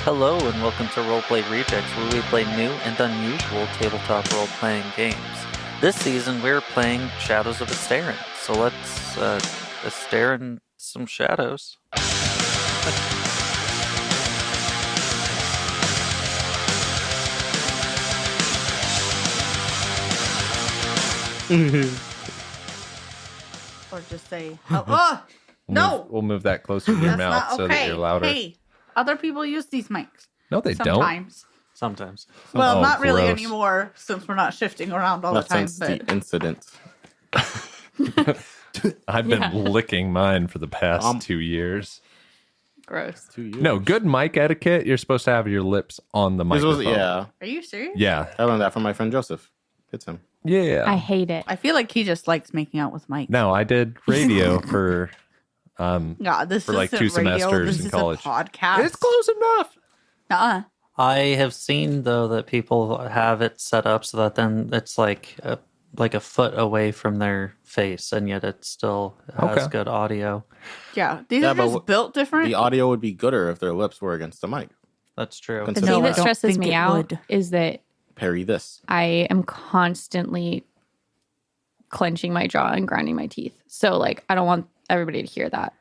Hello and welcome to Roleplay Rejects, where we play new and unusual tabletop role-playing games. This season we're playing Shadows of Esteren, so let's Esteren some shadows. Or just say, oh, no! We'll move that closer to your That's mouth not so that you're louder. Hey, other people use these mics. No, they don't. Sometimes. Sometimes. Well, Oh, not really gross. anymore, since we're not shifting around all Not the time. since But the incident. I've been licking mine for the past 2 years. gross. 2 years. No, good mic etiquette. You're supposed to have your lips on the This microphone. was, yeah. Are you serious? Yeah. I learned that from my friend Joseph. It's him. Yeah. I hate it. I feel like he just likes making out with mics. No, I did radio for God, this for like isn't 2 radio. semesters This in is college. A podcast. It's close enough. Uh-uh. I have seen though that people have it set up so that then it's like a foot away from their face, and yet it still has Okay. good audio. Yeah, these Yeah, are but just built different. The audio would be gooder if their lips were against the mic. That's true. The Consider thing No, that I stresses think me it out would. is that Parry this. I am constantly clenching my jaw and grinding my teeth. So, like, I don't want everybody to hear that.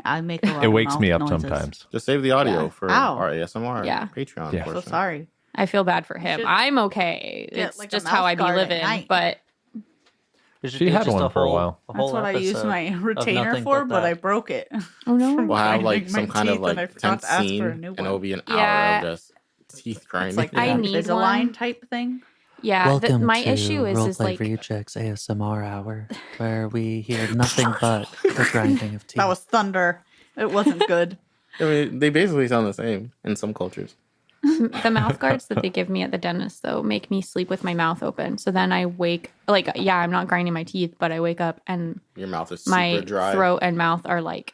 I make a lot It of wakes me mouth up noises. sometimes. Just save the audio Yeah. for Ow. our ASMR Yeah. Patreon Yeah. So portion. sorry. I feel bad for him. should I'm okay. get, It's like, a just how mouth I be guard at living. night. But You should She do had just one for a while. whole That's what I use episode my of retainer nothing for, but that. I broke it. oh no, From We'll have grinding like my some kind of teeth, and I like forgot tense to ask for a scene, new and one. it'll be an Yeah. hour of just teeth grinding. like I need Invisalign one. type thing. yeah. Welcome My to issue is Roleplay like Rejects ASMR Hour, where we hear nothing but the grinding of teeth. That was thunder. It wasn't good. I mean, they basically sound the same in some cultures. the mouth guards that they give me at the dentist though make me sleep with my mouth open. So then I wake like I'm not grinding my teeth, but I wake up and Your mouth is super my dry. throat and mouth are like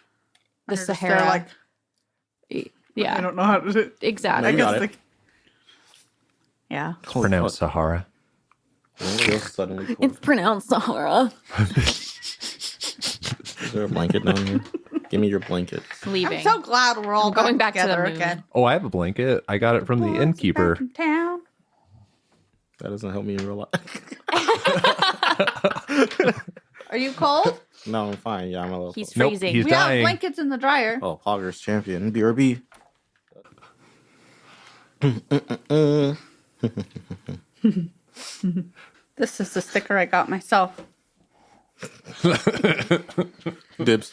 the They're just there, Sahara. like, I yeah, don't know how to do it. exactly. I You guess got it. like, yeah. It's pronounced Sahara. Suddenly cold. It's pronounced Sahara. Is there a blanket down here? Give me your blanket. Leaving. I'm so glad we're all Going back to the together moon. again. Oh, I have a blanket. I got it from the innkeeper. Back in town. That doesn't help me in real life. Are you cold? No, I'm fine. Yeah, I'm a little. He's Nope, freezing. he's We dying. have blankets in the dryer. Oh, Poggers champion. BRB. This is the sticker I got myself. Dibs.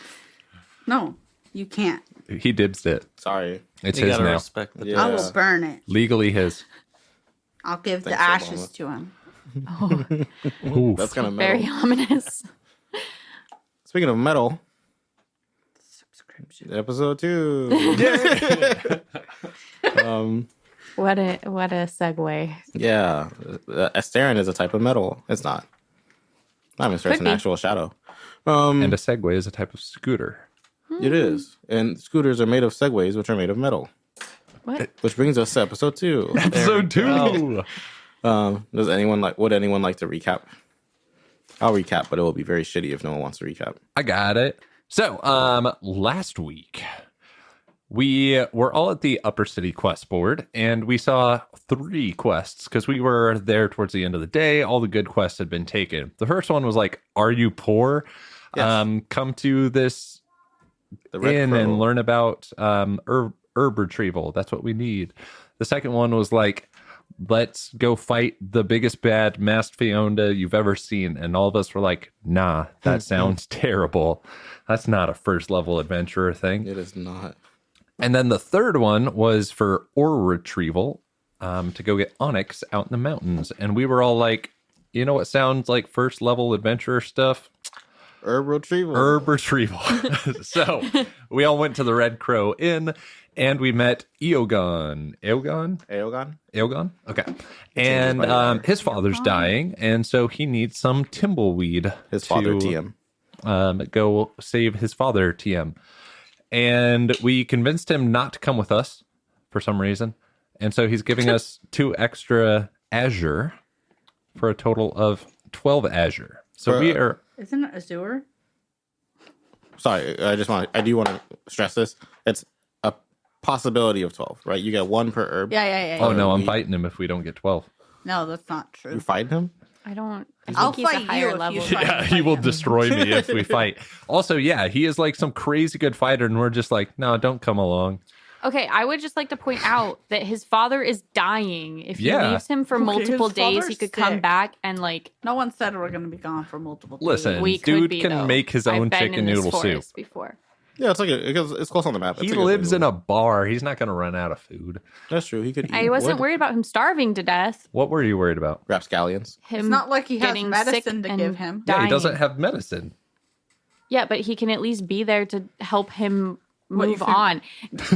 No, you can't. He dibs it. Sorry. It's You his gotta now. respect the Yeah. I will burn it. Legally his. I'll give Thanks, the ashes Obama. to him. Oof. That's kind of metal. Very ominous. Speaking of metal, Subscription. episode 2. What a segue. Yeah. Esteren is a type of metal. It's not. Not even stress Could an be. actual shadow. And a Segway is a type of scooter. It is. And scooters are made of segways, which are made of metal. What? Which brings us to episode 2. Episode 2. Would anyone like to recap? I'll recap, but it will be very shitty if no one wants to recap. I got it. So, last week we were all at the Upper City Quest board, and we saw 3 quests because we were there towards the end of the day. All the good quests had been taken. The first one was like, "Are you poor? Yes. Come to this The Red inn Crow. and learn about herb retrieval. That's what we need." The second one was like, "Let's go fight the biggest bad masked Fiona you've ever seen." And all of us were like, "Nah, that sounds terrible. That's not a first level adventurer thing." It is not. And then the third one was for ore retrieval, to go get onyx out in the mountains. And we were all like, you know what sounds like first level adventurer stuff? Herb retrieval. Herb retrieval. So we all went to the Red Crow Inn and we met Eoghan. Eoghan? Okay. And by his father's dying, and so he needs some timbleweed. His father, to, TM. Go save his father, TM. And we convinced him not to come with us for some reason. And so he's giving us 2 extra azure for a total of 12 azure. So we are... Isn't it a sewer? Sorry, I do want to stress this. It's possibility of 12, right? You get 1 per herb. Yeah. Oh no, I'm we- fighting him if we don't get 12. No, that's not You true. fight him? I don't. I I'll think he's fight a higher you if level. you try. Yeah, he will destroy me if we fight. Also, yeah, he is like some crazy good fighter, and we're just like, no, don't come along. Okay, I would just like to point out that his father is dying. If he Yeah. leaves him for Okay, multiple his days, he father's could come sick. back and like No one said we're going to be gone for multiple days. Listen, we could dude be, can though. make his I've own been chicken in this noodle soup. forest before. Yeah, it's close on the map. He lives in a bar. He's not going to run out of food. That's true. He could. I eat wasn't wood. worried about him starving to death. What were you worried about? Rapscallions. Him It's not like he has getting medicine sick to and give him. Yeah, he dying. doesn't have medicine. Yeah, but he can at least be there to help him What, you move think- on.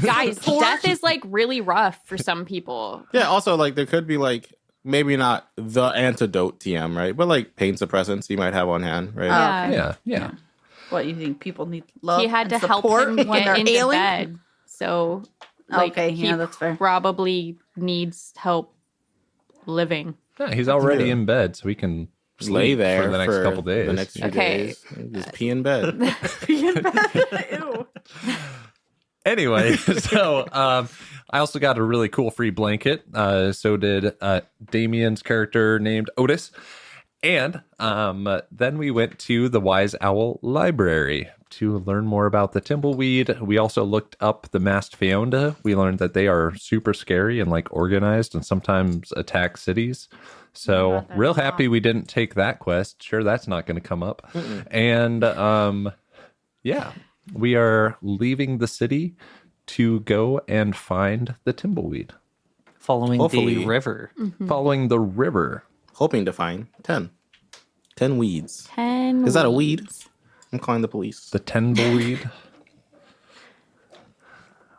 Guys, death is like really rough for some people. Yeah. Also, like there could be like maybe not the antidote TM, right? But like pain suppressants you might have on hand, right? Yeah. Yeah. What, you think people need love He had and to help support him when get they're into ailing? bed. So, like, Okay, he yeah, that's fair. probably needs help living. Yeah, he's already Yeah. in bed, so he can Just lay sleep there for the next couple days. The next few Okay. days, just pee in bed. Ew. Anyway, so I also got a really cool free blanket. So did Damien's character named Otis. And then we went to the Wise Owl Library to learn more about the Timbleweed. We also looked up the Masked Feonda. We learned that they are super scary and like organized and sometimes attack cities. So about that real a lot. happy we didn't take that quest. Sure, that's not going to come up. And yeah, we are leaving the city to go and find the Timbleweed, Following the Hopefully. river. following the river. Hoping to find 10 weeds. 10 Is that a weed? weeds. I'm calling the police. The Timbleweed.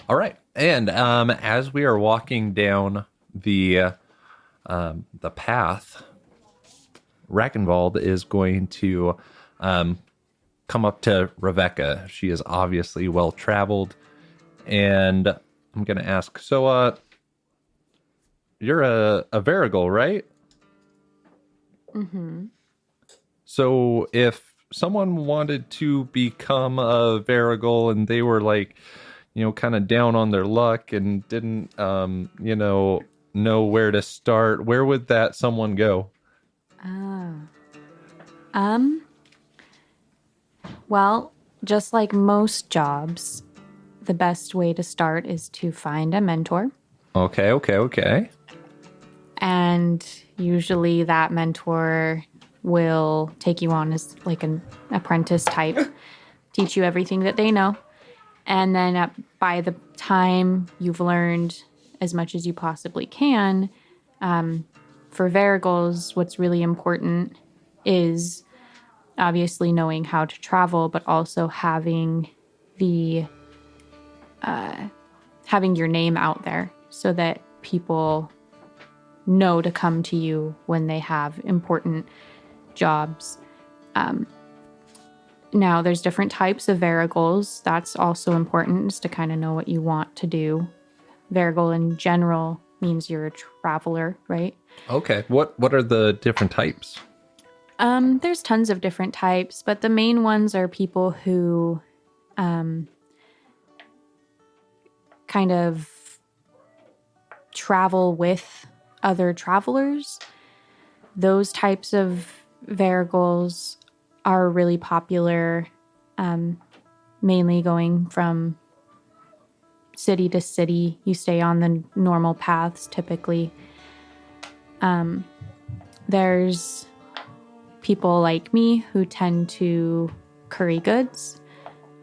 All right, and as we are walking down the path, Rackenwald is going to come up to Rebecca. She is obviously well traveled, and I'm going to ask. So, you're a Varigol, right? Mm-hmm. So if someone wanted to become a Varigol and they were like, kind of down on their luck and didn't, know where to start, where would that someone go? Well, just like most jobs, the best way to start is to find a mentor. Okay. And usually that mentor will take you on as like an apprentice type, teach you everything that they know. And then by the time you've learned as much as you possibly can, for Varigols, what's really important is obviously knowing how to travel, but also having having your name out there so that people know to come to you when they have important jobs. Now, there's different types of Varigols. That's also important, is to kind of know what you want to do. Varigol in general means you're a traveler, right? Okay. What are the different types? There's tons of different types, but the main ones are people who kind of travel with other travelers. Those types of Varigols are really popular, mainly going from city to city. You stay on the normal paths typically. There's people like me who tend to curry goods.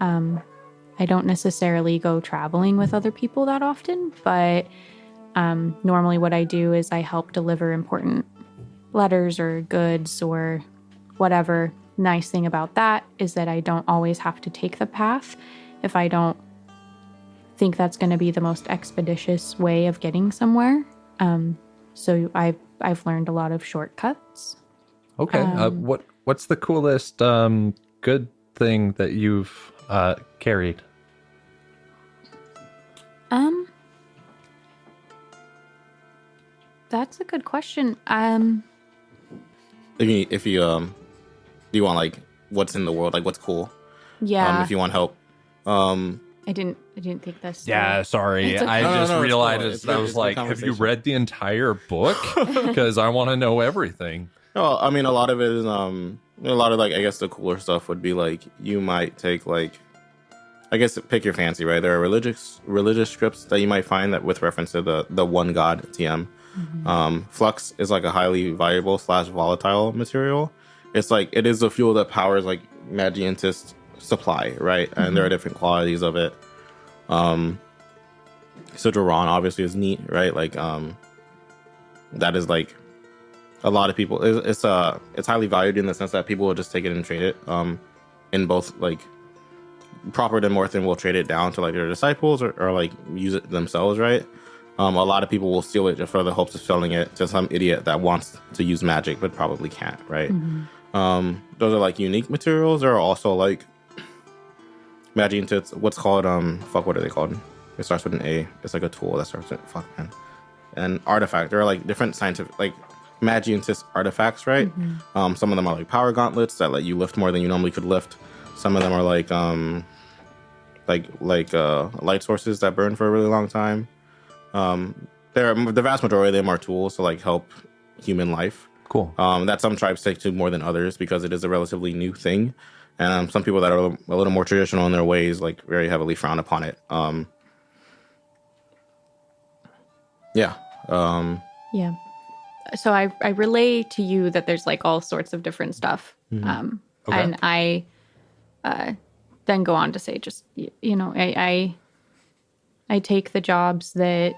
I don't necessarily go traveling with other people that often, but normally what I do is I help deliver important letters or goods or whatever. Nice thing about that is that I don't always have to take the path if I don't think that's going to be the most expeditious way of getting somewhere. So I've learned a lot of shortcuts. Okay. What's the coolest good thing that you've carried? That's a good question. If you do you want like what's in the world, like what's cool? Yeah. If you want help, I didn't I didn't think that's Yeah, sorry. It's okay. I No, just it's realized cool. It's I good- was it's good like, have you conversation. read the entire book? Because I want to know everything. No, I mean a lot of it is a lot of like I guess the cooler stuff would be like you might take like I guess pick your fancy, right? There are religious scripts that you might find that with reference to the one god TM. Flux is like a highly valuable / volatile material. It's like it is the fuel that powers like Magientist supply, right? And there are different qualities of it. Sidran obviously is neat, right? Like that is like a lot of people. It's highly valued in the sense that people will just take it and trade it. In both like proper Demorthan will trade it down to like their disciples or like use it themselves, right? A lot of people will steal it just for the hopes of selling it to some idiot that wants to use magic but probably can't, right? Those are like unique materials. There are also like Magientist, what's called what are they called? It starts with an A. It's like a tool that starts with an artifact. There are like different scientific like Magientist artifacts, right? Some of them are like power gauntlets that let you lift more than you normally could lift. Some of them are like light sources that burn for a really long time. The vast majority of them are tools to like help human life. Cool. That some tribes take to more than others because it is a relatively new thing, and some people that are a little more traditional in their ways like very heavily frown upon it. Yeah. Yeah. So I relay to you that there's like all sorts of different stuff. Okay. And I then go on to say just, you know, I take the jobs that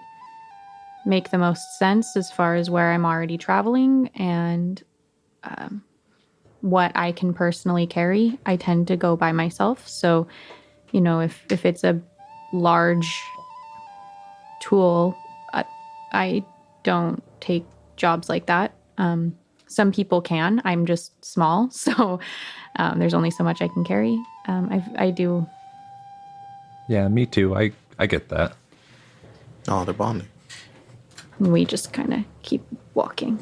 make the most sense as far as where I'm already traveling and what I can personally carry. I tend to go by myself. So, you know, if it's a large tool, I don't take jobs like that. Some people can. I'm just small, so there's only so much I can carry. I do. Yeah, me too. I get that. Oh, they're bonding. We just kind of keep walking.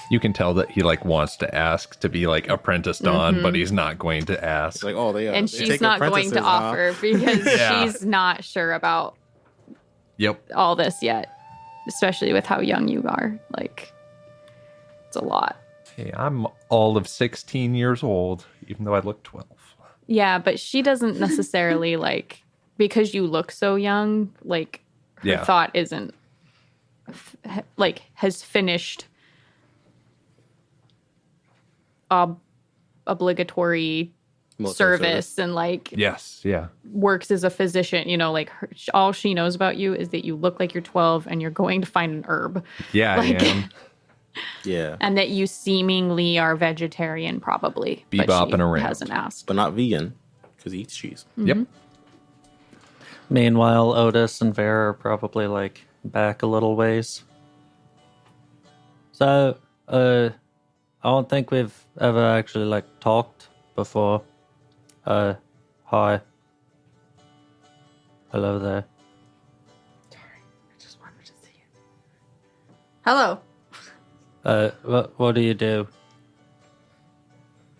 You can tell that he like wants to ask to be like apprenticed on, but he's not going to ask. It's like, oh, And they she's take not going apprentices, to huh? offer because Yeah. she's not sure about Yep. all this yet, especially with how young you are. Like, it's a lot. Hey, I'm all of 16 years old, even though I look 12. Yeah, but she doesn't necessarily like, because you look so young, like, her Yeah. thought isn't like has finished obligatory Military service and like Yes, yeah. works as a physician. You know, like all she knows about you is that you look like you're 12 and you're going to find an herb. Yeah, Like- I am. Yeah, And that you seemingly are vegetarian, probably. But Bebopping she around. hasn't asked. but not vegan because he eats cheese. Yep. Meanwhile, Otis and Vera are probably like back a little ways. So, I don't think we've ever actually like talked before. Hi. Hello there. I just wanted to see it. Hello. What do you do?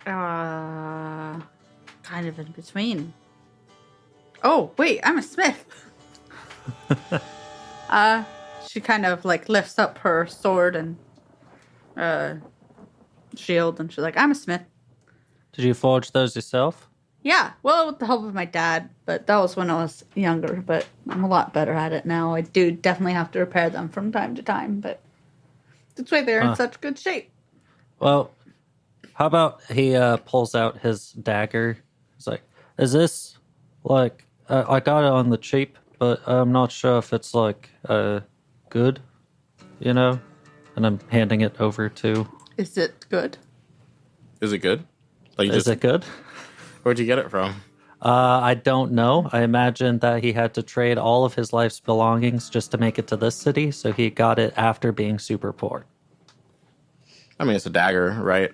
Kind of in between. Oh, wait, I'm a smith. She kind of like lifts up her sword and shield, and she's like, I'm a smith. Did you forge those yourself? Yeah, well, with the help of my dad, but that was when I was younger, but I'm a lot better at it now. I do definitely have to repair them from time to time, but that's why they're in such good shape. Well, how about he pulls out his dagger? He's like, "Is this like I got it on the cheap, but I'm not sure if it's like good, you know?" And I'm handing it over to. Is it good? Is it good? Like you Is it good? Where'd you get it from? I don't know. I imagine that he had to trade all of his life's belongings just to make it to this city, so he got it after being super poor. I mean, it's a dagger, right?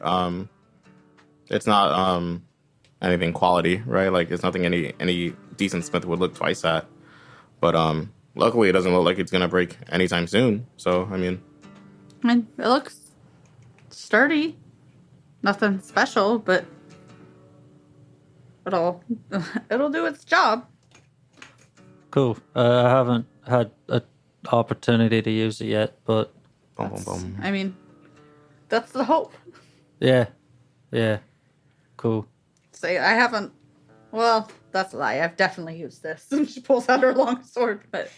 It's not anything quality, right? Like it's nothing any decent smith would look twice at. But luckily, it doesn't look like it's gonna break anytime soon. So I mean, it looks sturdy. Nothing special, but it'll do its job. Cool. I haven't had an opportunity to use it yet, but Boom, boom, boom. I mean, that's the hope. yeah. Cool. Say I haven't. Well, that's a lie. I've definitely used this. She pulls out her long sword, but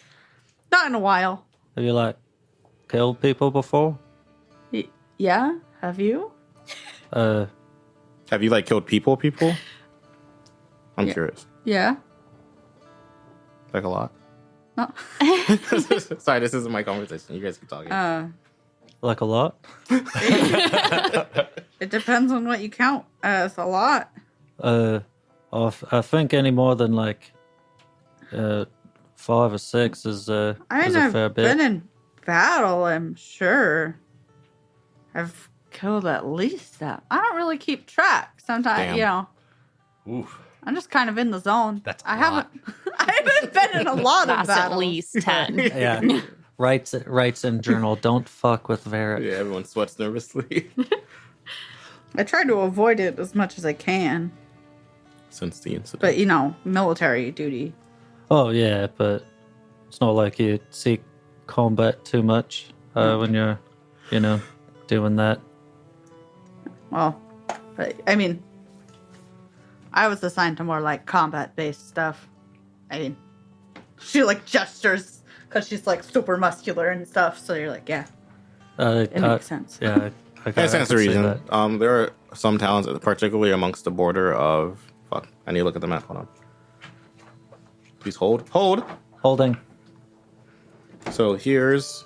not in a while. Have you like killed people before? Yeah, have you? Have you like killed people? I'm Yeah. curious. Yeah. Like a lot. No. Sorry, this isn't my conversation. You guys keep talking. Like a lot? It depends on what you count as a lot. I think any more than like 5 or 6 is I is mean, a I've fair bit. been in battle, I'm sure. I've killed at least that. I don't really keep track. Sometimes, Damn. you know, Oof. I'm just kind of in the zone. That's I a haven't. I haven't been in a lot of That's at battles. least 10. Yeah. Writes in journal, don't fuck with Varric. Yeah, everyone sweats nervously I try to avoid it as much as I can, since the incident. but you know, military duty. Oh yeah, but it's not like you see combat too much when you're, doing that. Well, but I mean, I was assigned to more like combat-based stuff. I mean, she like gestures because she's like super muscular and stuff. So you're like, yeah, it makes sense. Yeah, I That stands to can see reason. that. There are some towns, particularly amongst the border of. Fuck, I need to look at the map. Hold on. Please hold. Holding. So here's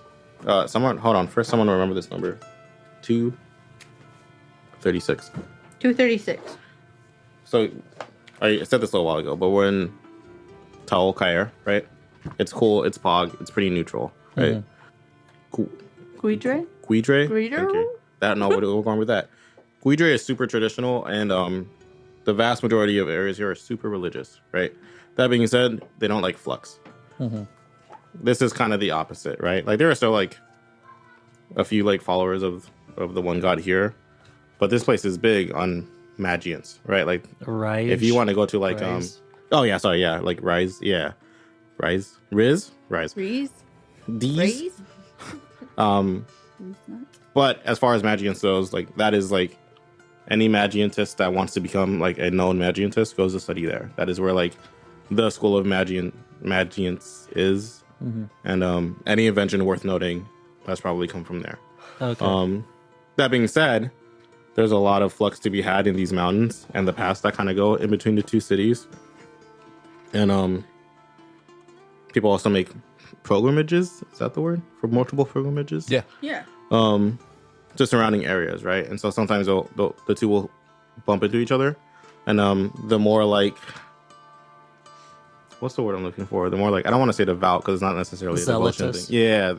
someone. Hold on. First, someone remember this number. 236. 236. So I said this a little while ago, but we're in Tal Kair, right? It's cool. It's Pog. It's pretty neutral, right? Cool. Guidre? Guidre? Guidre? Thank you. That no, we're going with that. Guidre is super traditional, and the vast majority of areas here are super religious, right? That being said, they don't like flux. This is kind of the opposite, right? Like there are still like a few like followers of the one god here, but this place is big on magians, right? Like Right. if you want to go to like Rise. like Rise, Rise, Riz, Rise, Reese? D's. Reese? But as far as Magians goes, like that is like any Magiantist that wants to become like a known Magiantist goes to study there. That is where like the school of Magiants is, and any invention worth noting has probably come from there. Okay. That being said, there's a lot of flux to be had in these mountains and the paths that kind of go in between the two cities, and people also make pilgrimages. Is that the word for multiple pilgrimages? Yeah. Yeah. To surrounding areas, right? And so sometimes the two will bump into each other, and the more like, what's the word I'm looking for? The more like, I don't want to say devout because it's not necessarily a devotion Zealotous. thing. Yeah,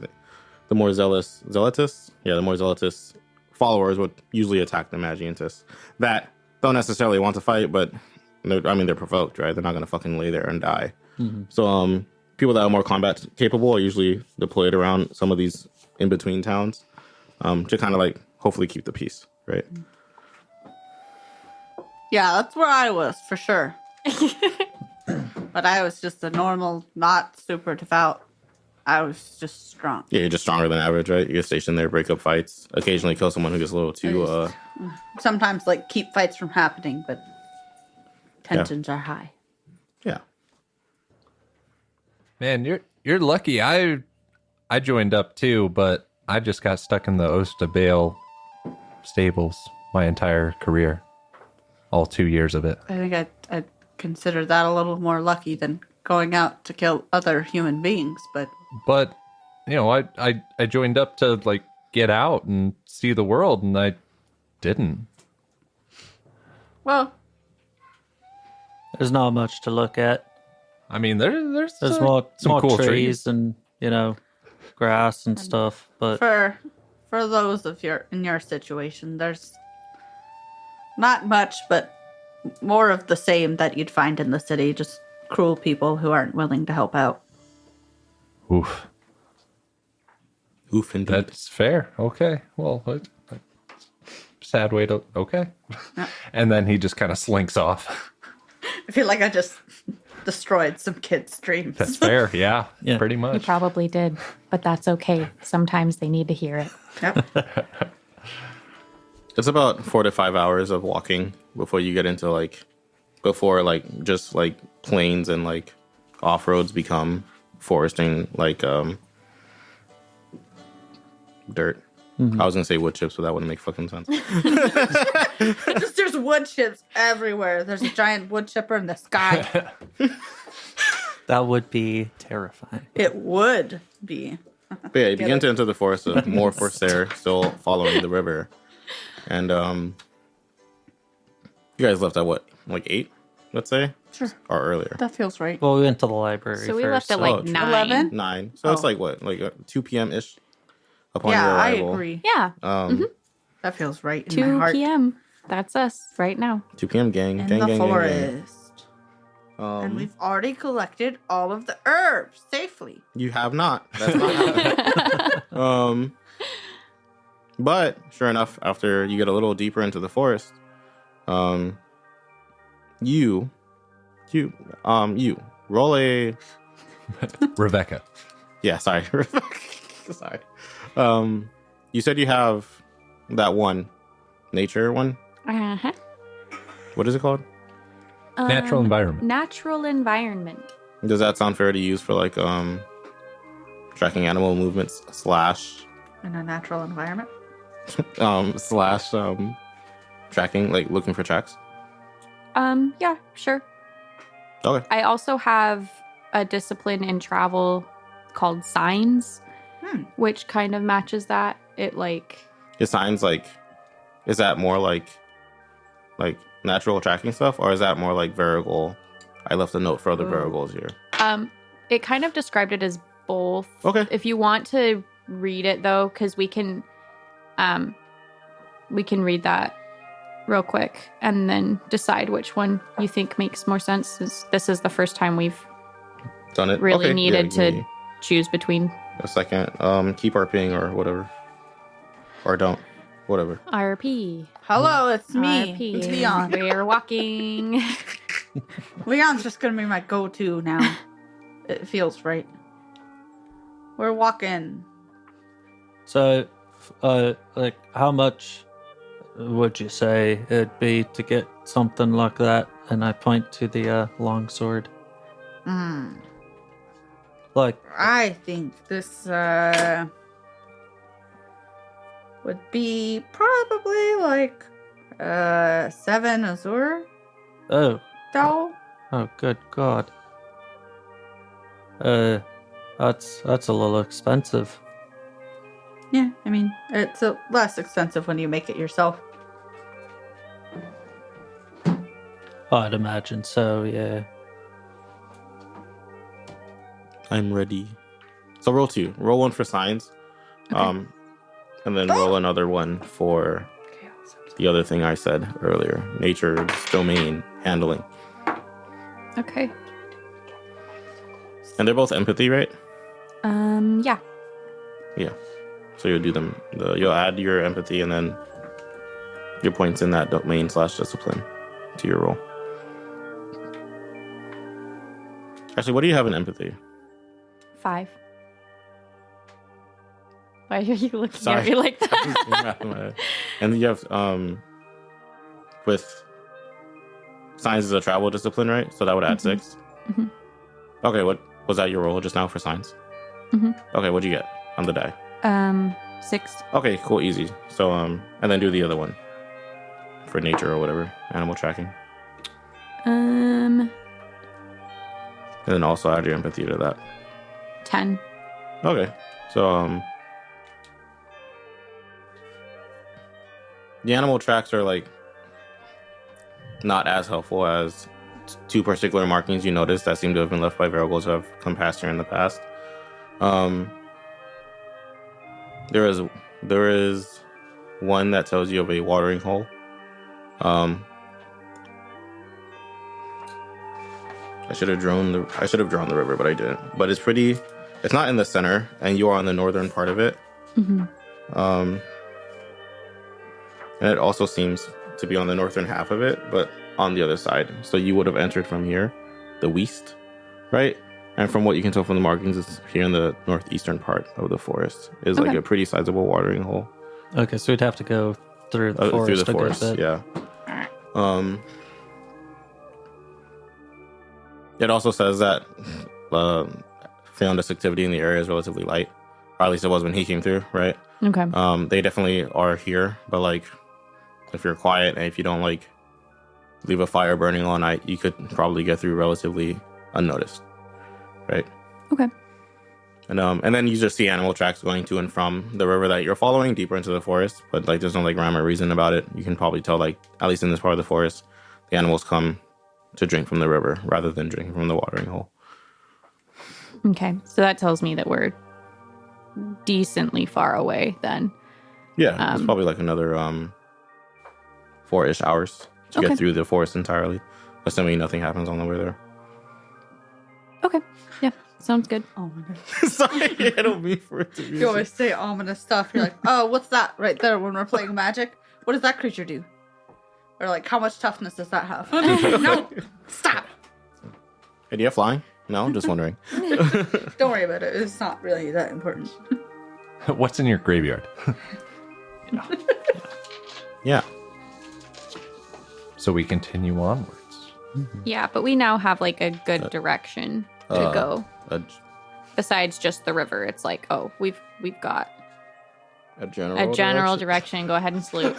the more zealotous, yeah, the more zealotous followers would usually attack the Magiantists that don't necessarily want to fight, but they're provoked, right? They're not gonna fucking lay there and die. So people that are more combat capable are usually deployed around some of these in between towns, to kind of like hopefully keep the peace, right? Yeah, that's where I was for sure. But I was just a normal, not super devout. I was just strong. Yeah, you're just stronger than average, right? You get stationed there, break up fights, occasionally kill someone who gets a little too. Sometimes like keep fights from happening, but tensions are high. Yeah. Man, you're lucky. I joined up too, but I just got stuck in the Osta Bale stables my entire career. All 2 years of it. I think I'd consider that a little more lucky than going out to kill other human beings, but But I joined up to like get out and see the world, and I didn't. well, There's not much to look at. I mean, there's There's like, more trees and grass and stuff, but for those of in your situation, there's not much, but more of the same that you'd find in the city, just cruel people who aren't willing to help out. Oof. Oof, indeed. That's fair. Okay. Well, sad way to. Okay. And then he just kind of slinks off. I feel like I just destroyed some kids' dreams. That's fair. Yeah, Yeah. pretty You much. probably did, but that's okay. Sometimes they need to hear it. Yep. It's about 4 to 5 hours of walking before you get into just like plains and like off roads become foresting, like dirt. I was gonna say wood chips, but that wouldn't make fucking sense. There's wood chips everywhere. There's a giant wood chipper in the sky. That would be terrifying. It would be. But yeah, you begin to enter the forest of more Forsair, still following the river. And you guys left at what, like 8, let's say? Sure. Or earlier. That feels right. Well, we went to the library So we first. left at like Oh, true. 9. 11? 9. So it's Oh. like what, like 2 p.m.-ish upon Yeah, your I arrival. agree. Yeah, That feels right in my 2 heart. p.m. That's us right now. 2 p.m. gang. In gang, the gang, gang, gang. forest. And we've already collected all of the herbs safely. You have not. That's not happening. But sure enough, after you get a little deeper into the forest, you roll a Rebecca. yeah. Sorry, sorry. You said you have that one nature one. Uh-huh. What is it called? Natural environment. Natural environment. Does that sound fair to use for like tracking animal movements slash In a natural environment. slash tracking, like looking for tracks? Yeah, sure. Okay. I also have a discipline in travel called signs, which kind of matches that. It like It signs like, is that more like natural tracking stuff, or is that more like variable? I left a note for other variables here. it kind of described it as both. Okay. If you want to read it though, because we can read that real quick and then decide which one you think makes more sense. This is the first time we've Done it. really Okay, needed give to me choose between a second. Keep RPing or whatever, or don't. Whatever. RP. Hello, it's me. RP. It's Leon. We're walking. Leon's just gonna be my go-to now. It feels right. We're walking. So, like, how much would you say it'd be to get something like that? And I point to the longsword. Like, I think this would be probably like 7 azure oh, though. oh, good God. That's a little expensive. Yeah, I mean it's less expensive when you make it yourself. I'd imagine so, yeah. I'm ready. So roll 2. Roll 1 for signs. Okay. And then roll another one for the other thing I said earlier. Nature's domain handling. Okay. And they're both empathy, right? Yeah. Yeah. So you'll do them. You'll add your empathy and then your points in that domain / discipline to your roll. Actually, what do you have in empathy? 5. Why are you looking Sorry. at me like that? And then you have with science is a travel discipline, right? So that would add 6. Mhm. Okay, what was that your roll just now for science? Mhm. Okay, what'd you get on the die? 6. Okay, cool, easy. So and then do the other one for nature or whatever, animal tracking, and then also add your empathy to that. 10. Okay, so the animal tracks are like not as helpful as 2 particular markings you notice that seem to have been left by variables who have come past here in the past. There is one that tells you of a watering hole. I should have drawn the river, but I didn't. But it's not in the center, and you are on the northern part of it. And it also seems to be on the northern half of it, but on the other side. So you would have entered from here. the west, right? And from what you can tell from the markings, it's here in the northeastern part of the forest is like Okay. a pretty sizable watering hole. Okay, so we'd have to go through the forest. Through the a good forest, bit. yeah. It also says that Feonda's activity in the area is relatively light, or at least it was when he came through, right? Okay. They definitely are here, but like if you're quiet and if you don't like leave a fire burning all night, you could probably get through relatively unnoticed, right? Okay. And then you just see animal tracks going to and from the river that you're following deeper into the forest, but like there's no like rhyme or reason about it. You can probably tell, like, at least in this part of the forest, the animals come to drink from the river rather than drinking from the watering hole. Okay. So that tells me that we're decently far away then. Yeah, it's probably like another 4-ish hours to Okay. get through the forest entirely, assuming nothing happens on the way there. Okay. Yeah. Sounds good. Ominous. Sorry, I don't mean for it to be. You always say ominous stuff. You're like, oh, what's that right there when we're playing magic? What does that creature do? Or like, how much toughness does that have? No, stop. Hey, do you have flying? No, just wondering. Don't worry about it. It's not really that important. What's in your graveyard? Yeah. So we continue onwards. Yeah, but we now have like a good direction to go. Besides just the river, it's like, oh, we've got A general, a general direction. Go ahead and salute.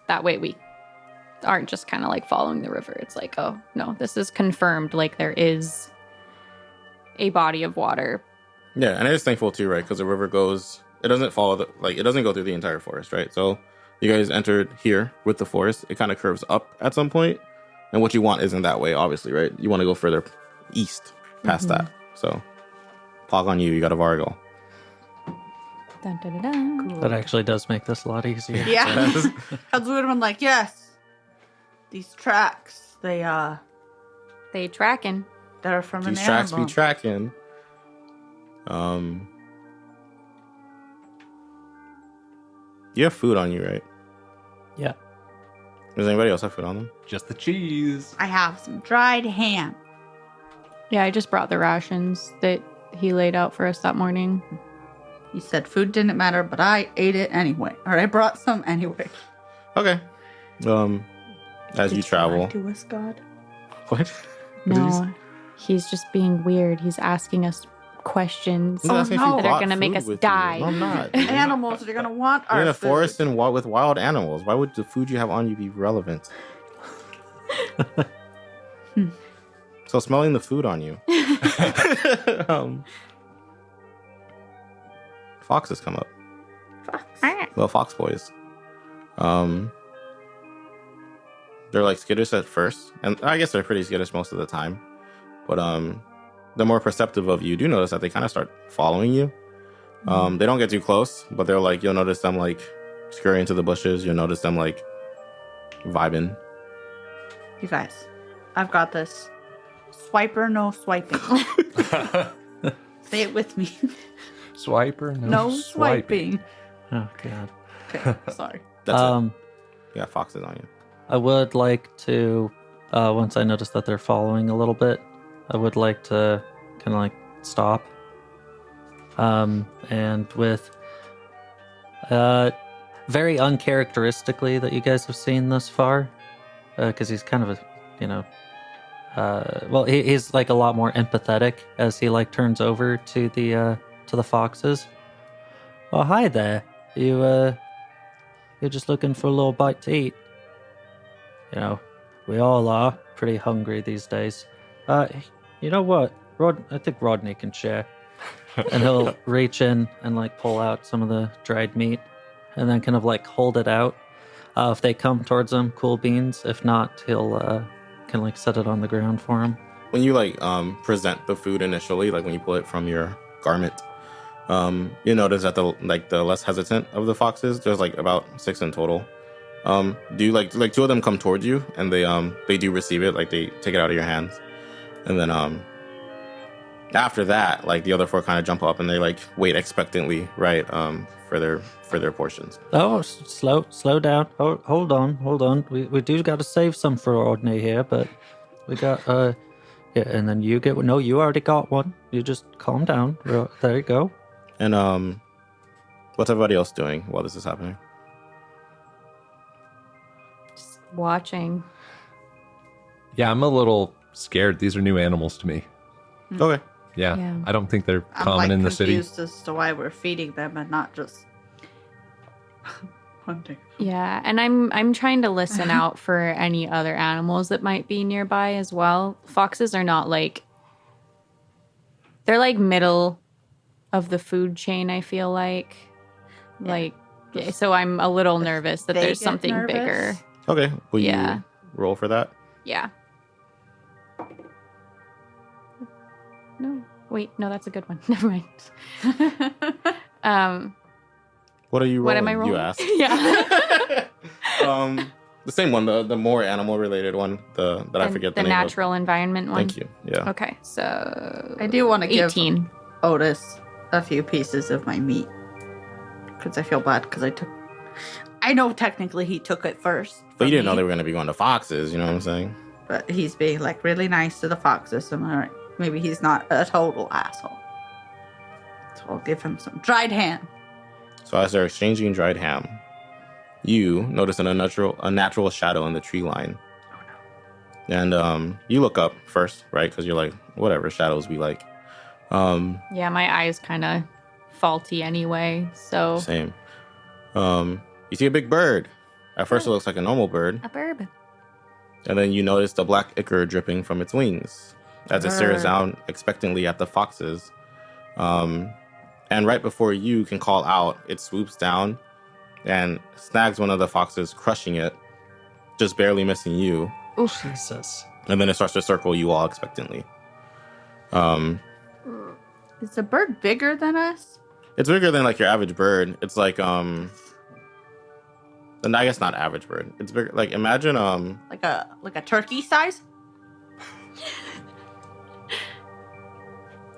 That way we aren't just kind of like following the river. It's like, oh no, this is confirmed. Like there is a body of water. Yeah, and it is thankful too, right? Because the river goes, it doesn't follow it doesn't go through the entire forest, right? So you guys entered here with the forest. It kind of curves up at some point, and what you want isn't that way, obviously, right? You want to go further east past that. So, pog on you. You got a Vargal. Dun, dun, dun, dun. That actually does make this a lot easier. Yeah. Because we would have been like, yes, these tracks, they're Tracking. from These an tracks be animal. tracking. You have food on you, right? Yeah. Does anybody else have food on them? Just the cheese. I have some dried ham. Yeah, I just brought the rations that he laid out for us that morning. He said food didn't matter, but I ate it anyway. Or I brought some anyway. Okay. As you travel. To us, God. What? What did you say? No, he's just being weird. He's asking us questions He's asking if you no. that are brought going to make food us with you. die. No, I'm not. Animals, they're gonna want our You're in a food. forest and with wild animals. Why would the food you have on you be relevant? So smelling the food on you. Foxes come up. Well, fox boys. They're like skittish at first, and I guess they're pretty skittish most of the time. But the more perceptive of you do notice that they kind of start following you. They don't get too close, but they're like, you'll notice them like scurrying into the bushes. You'll notice them like vibing. You guys, I've got this. Swiper, no swiping. Say it with me. Swiper, No swiping. Oh god. Okay, sorry. That's it. Um, Yeah, foxes on you. I would like to, once I notice that they're following a little bit, I would like to kind of like stop. And with very uncharacteristically that you guys have seen thus far, because he's kind of a, well, he's like a lot more empathetic as he like turns over to the foxes. Oh, hi there. You're just looking for a little bite to eat. We all are pretty hungry these days. You know what? I think Rodney can share. And he'll reach in and like pull out some of the dried meat and then kind of like hold it out. If they come towards him, cool beans. If not, he'll kind of like set it on the ground for him. When you like present the food initially, like when you pull it from your garment, you notice that the less hesitant of the foxes, there's like about 6 in total. Do you like 2 of them come towards you and they do receive it, like they take it out of your hands, and then after that, like the other four kind of jump up and they like wait expectantly, right? For their portions. Oh, slow down. Hold on. We do got to save some for Ordney here, but we got yeah, and then you get no. You already got one. You just calm down. There you go. And what's everybody else doing while this is happening? Just watching. Yeah, I'm a little scared. These are new animals to me. Okay. Yeah, I don't think they're I'm common like in the city. confused as to why we're feeding them and not just hunting. Yeah, and I'm trying to listen out for any other animals that might be nearby as well. Foxes are not like they're like middle of the food chain, I feel like. Yeah. Like so I'm a little nervous that they there's get something nervous? bigger. Okay. Will Yeah. you roll for that? Yeah. No. Wait, no, that's a good one. Never mind. What are you rolling? What am I rolling? You asked. Yeah. The same one, the more animal related one, that I forget the the name natural environment of. one. Thank you. Yeah. Okay, so I do want to give 18. Otis a few pieces of my meat because I feel bad because I know technically he took it first. But you from didn't know me, they were going to be going to foxes, you know what I'm saying? But he's being like really nice to the foxes. So I'm like, maybe he's not a total asshole. So I'll give him some dried ham. So as they're exchanging dried ham, you notice a natural shadow in the tree line. And you look up first, right? Because you're like, whatever, shadows be like. Yeah, my eye's kind of faulty anyway, so Same. You see a big bird. At first it looks like a normal bird. a burb. And then you notice the black ichor dripping from its wings as it stares down expectantly at the foxes. And right before you can call out, it swoops down and snags one of the foxes, crushing it, just barely missing you. Jesus. And then it starts to circle you all expectantly. Is the bird bigger than us? It's bigger than like your average bird. It's like and I guess not average bird. It's bigger. Like imagine Like a turkey size?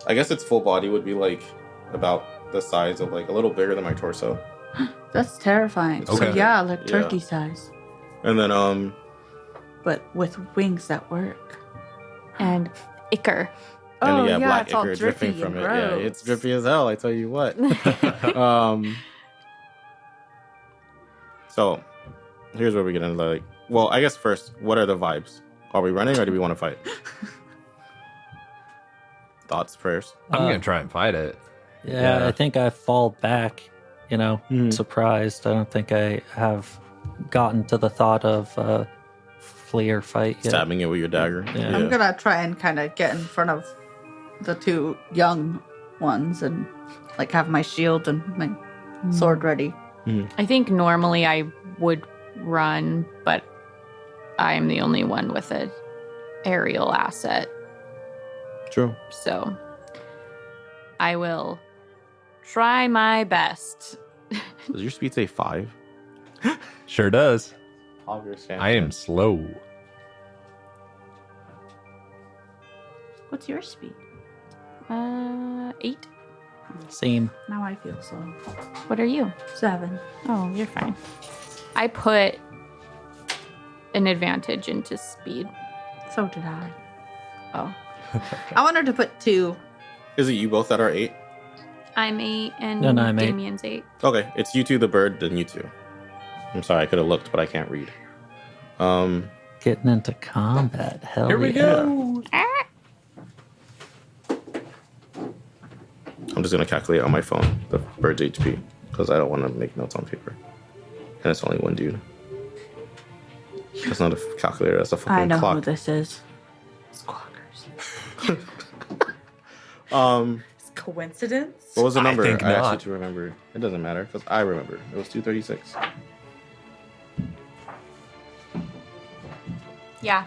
I guess its full body would be like about the size of like a little bigger than my torso. That's terrifying. So Okay. yeah, like Yeah. turkey size. And then But with wings that work. And ichor. Oh, and yeah, black it's all ichor dripping drippy from and it. Yeah, gross. it's drippy as hell, I tell you what. So here's where we get into like, well, I guess first, what are the vibes? Are we running or do we want to fight? Thoughts, prayers. I'm gonna try and fight it. Yeah, Yeah. I think I fall back, Mhm. surprised. I don't think I have gotten to the thought of flee or fight yet. Stabbing it with your dagger. Yeah. I'm gonna try and kind of get in front of the two young ones and like have my shield and my sword ready. I think normally I would run, but I'm the only one with an aerial asset. True. So I will try my best. Does your speed say 5? Sure does. Obvious. I am slow. What's your speed? 8. Same. Now I feel slow. What are you? 7. Oh, you're fine. I put an advantage into speed. So did I. Oh. I wanted to put 2. Is it you both that are 8? I'm 8 and No, I'm 8. Damien's 8. Okay, it's you two, the bird, then you two. I'm sorry, I could have looked, but I can't read. Getting into combat. Hell Here we yeah. go. I'm just gonna calculate on my phone the bird's HP because I don't want to make notes on paper. And it's only one dude. That's not a calculator. That's a fucking I know clock. who this is. Squawkers. It's coincidence? What was the I number? think I not. actually remember. It doesn't matter because I remember. It was 236. Yeah.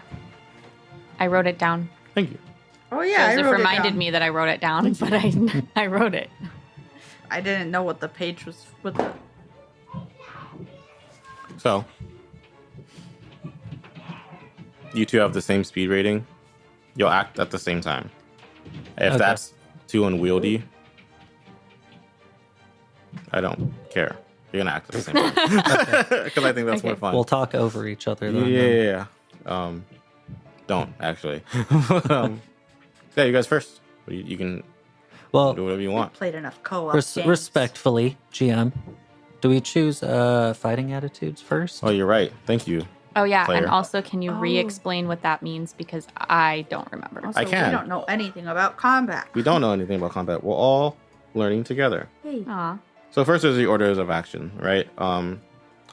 I wrote it down. Thank you. Oh yeah, I Joseph wrote it reminded down. me that I wrote it down, but I wrote it. I didn't know what the page was with the. So, you two have the same speed rating. You'll act at the same time. If Okay. that's too unwieldy, I don't care. You're gonna act the same way because I think that's more Okay. fun. We'll talk over each other then. Yeah. Don't actually. Yeah, you guys first. You can do Well, whatever you want. Played enough co-op games. respectfully, GM, do we choose fighting attitudes first? Oh, you're right. Thank you. Oh yeah, Player. and also can you Oh. re-explain what that means because I don't remember. Also, I can. We don't know anything about combat. We don't know anything about combat. We're all learning together. Hey. Aw. So first there's the orders of action, right?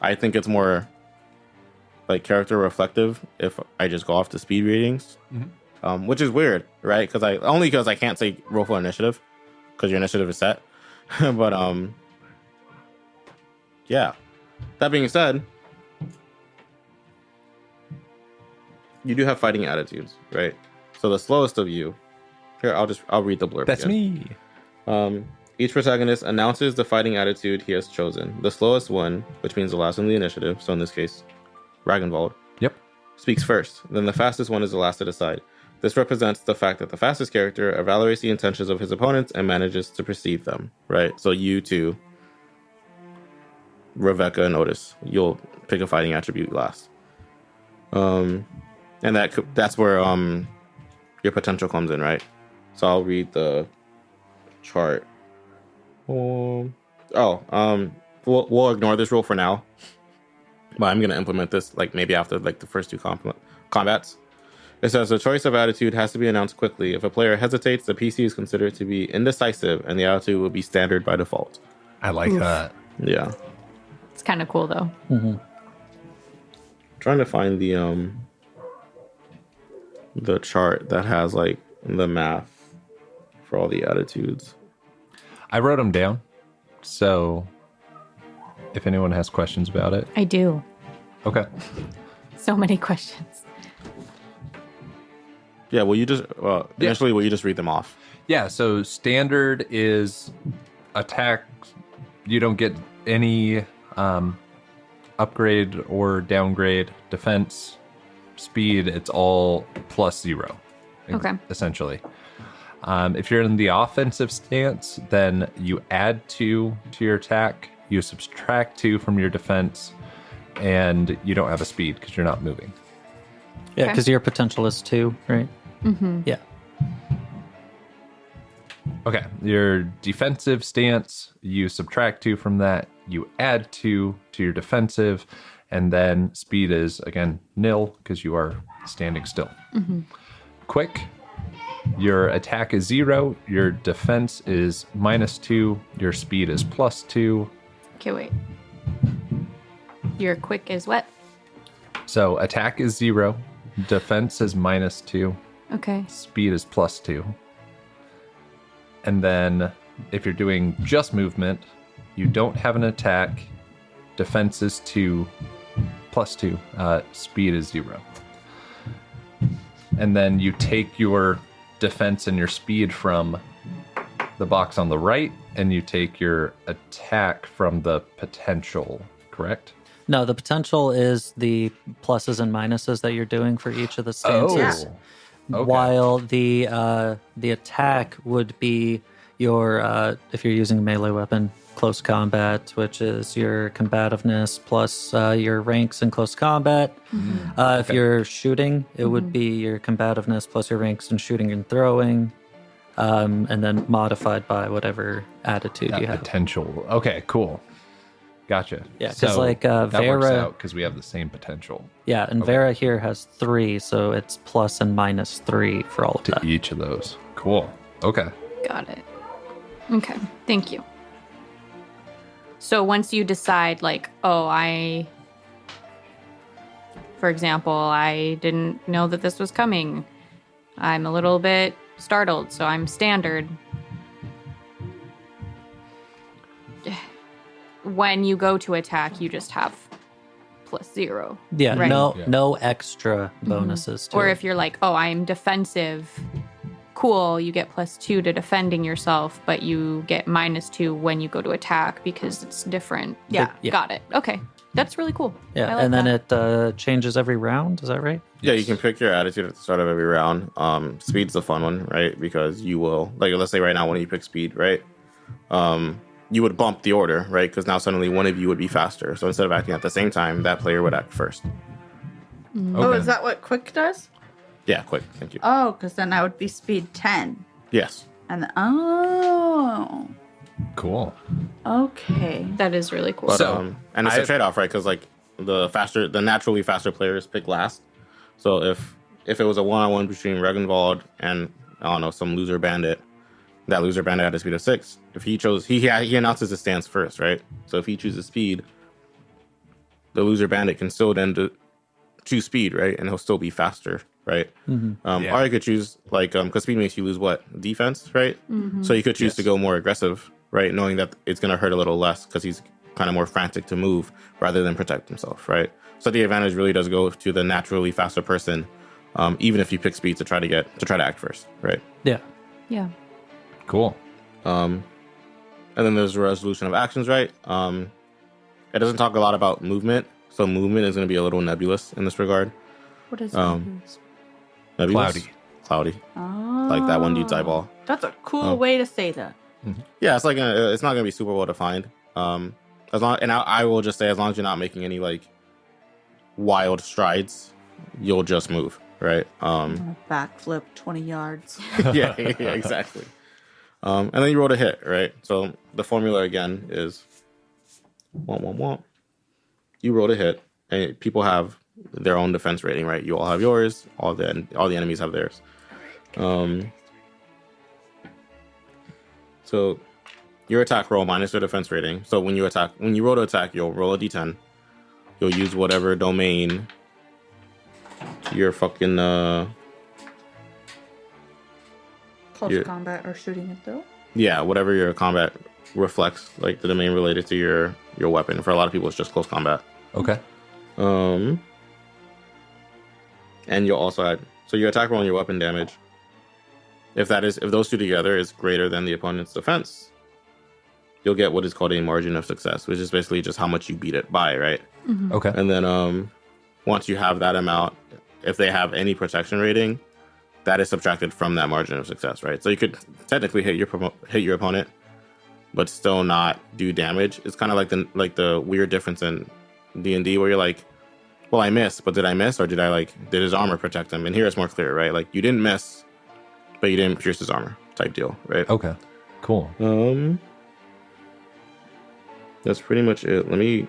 I think it's more like character reflective if I just go off the speed ratings, which is weird, right? Because I can't say roll for initiative because your initiative is set. But yeah. That being said, you do have fighting attitudes, right? So the slowest of you. Here, I'll read the blurb. That's again. me. Each protagonist announces the fighting attitude he has chosen. The slowest one, which means the last in the initiative, so in this case, Ragnvald, Yep. speaks first. Then the fastest one is the last to decide. This represents the fact that the fastest character evaluates the intentions of his opponents and manages to perceive them, right? So you two, Rebecca and Otis, you'll pick a fighting attribute last. And that's where your potential comes in, right? So I'll read the chart. We'll ignore this rule for now, but I'm gonna implement this like maybe after like the first two combats. It says the choice of attitude has to be announced quickly. If a player hesitates, the PC is considered to be indecisive, and the attitude will be standard by default. I like that. Yeah, It's kind of cool though. trying to find the chart that has like the math for all the attitudes. I wrote them down. So if anyone has questions about it. I do. Okay. So many questions. Yeah, will you just initially will you just read them off? Yeah, so standard is attack. You don't get any upgrade or downgrade. Defense, speed, it's all +0. Okay. Essentially. If you're in the offensive stance, then you add 2 to your attack, you subtract 2 from your defense, and you don't have a speed because you're not moving. Yeah, Okay. because your potential is 2, right? Mm-hmm. Yeah. Okay, your defensive stance, you subtract 2 from that, you add 2 to your defensive, and then speed is, again, nil because you are standing still. Quick, your attack is 0, your defense is -2, your speed is +2. Okay, wait. Your quick is what? So attack is 0, defense is -2, Okay. speed is +2. And then if you're doing just movement, you don't have an attack, defense is 2, +2, speed is 0. And then you take your defense and your speed from the box on the right, and you take your attack from the potential, correct? No, the potential is the pluses and minuses that you're doing for each of the stances. Oh, okay. While the attack would be your if you're using a melee weapon, close combat, which is your combativeness plus your ranks in close combat. If you're shooting, it would be your combativeness plus your ranks in shooting and throwing, and then modified by whatever attitude That you have. potential. Okay, cool. Gotcha. Yeah, 'cause like, that works Vera- out because we have the same potential Yeah, and Okay. Vera here has 3, so it's plus and -3 for all of to that. each of those. Cool. Okay. Got it. Okay. Thank you. So once you decide, like, oh, for example, I didn't know that this was coming. I'm a little bit startled, so I'm standard. When you go to attack, you just have +0. Yeah, Right. Yeah. no extra bonuses to Or it. if you're like, oh, I'm defensive, cool, you get +2 to defending yourself, but you get -2 when you go to attack because it's different. Yeah. Yeah. Got it. Okay. That's really cool. Yeah, I like and then that. it changes every round. Is that right? Yeah, you can pick your attitude at the start of every round. Speed's the fun one, right? Because you will, like, let's say right now, when you pick speed, right? You would bump the order, right? Because now suddenly one of you would be faster. So instead of acting at the same time, that player would act first. Oh, Okay. is that what quick does? Yeah, quick. Thank you. Oh, because then I would be speed 10. Yes. And oh, Cool. okay. That is really cool. But, So, and it's a trade-off, right? Because like the naturally faster players pick last. So if it was a one-on-one between Regenwald and I don't know some loser bandit, that loser bandit had a speed of 6. If he chose, he announces his stance first, right? So if he chooses speed, the loser bandit can still then choose speed, right? And he'll still be faster, right? Yeah. Or you could choose like because speed makes you lose what defense, right? So you could choose to go more aggressive, right? Knowing that it's gonna hurt a little less because he's kind of more frantic to move rather than protect himself, right? So the advantage really does go to the naturally faster person, even if you pick speed to try to act first, right? Yeah. Yeah. Cool. And then there's resolution of actions, right? It doesn't talk a lot about movement, so movement is going to be a little nebulous in this regard. What is Nebulous? Cloudy, Oh, like that one dude's eyeball. That's a cool way to say that. Yeah, it's like it's not going to be super well defined. I will just say as long as you're not making any like wild strides, you'll just move, right? I'm gonna backflip 20 yards. yeah, exactly. And then you roll a hit, right? So the formula again is womp. You roll a hit, and people have their own defense rating, right? You all have yours. All the enemies have theirs. So your attack roll minus your defense rating. So when you roll to attack, you'll roll a d10. You'll use whatever domain your fucking Close combat or shooting it though. yeah, whatever your combat reflects, like the domain related to your weapon. For a lot of people, it's just close combat. Okay. And you'll also add so your attack roll and your weapon damage. If those two together is greater than the opponent's defense, you'll get what is called a margin of success, which is basically just how much you beat it by, right? Okay. And then once you have that amount, if they have any protection rating, that is subtracted from that margin of success, right? So you could technically hit your opponent, but still not do damage. It's kind of like the weird difference in D&D where you're like, well, I missed, but did I miss or did his armor protect him? And here it's more clear, right? Like you didn't miss, but you didn't pierce his armor type deal, right? Okay. Cool. That's pretty much it. Let me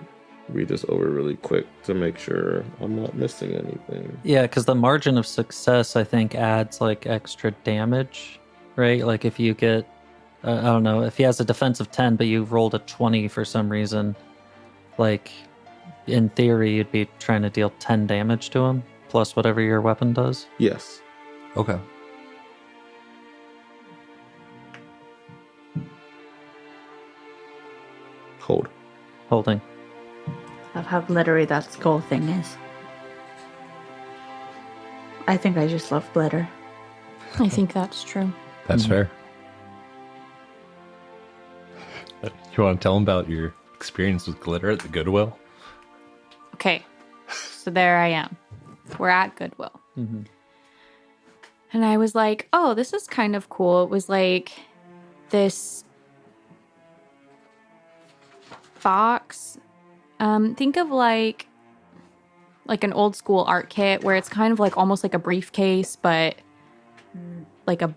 read this over really quick to make sure I'm not missing anything. Yeah, because the margin of success, I think, adds like extra damage, right? Like if you get, I don't know, if he has a defense of 10, but you rolled a 20 for some reason, like in theory, you'd be trying to deal 10 damage to him, plus whatever your weapon does. Yes. Okay. Holding. Of how glittery that skull thing is. I think I just love glitter. I think that's true. That's fair. You want to tell them about your experience with glitter at the Goodwill? Okay. So there I am. We're at Goodwill. Mm-hmm. And I was like, oh, this is kind of cool. It was like this box. Think of like an old school art kit where it's kind of like almost like a briefcase, but like a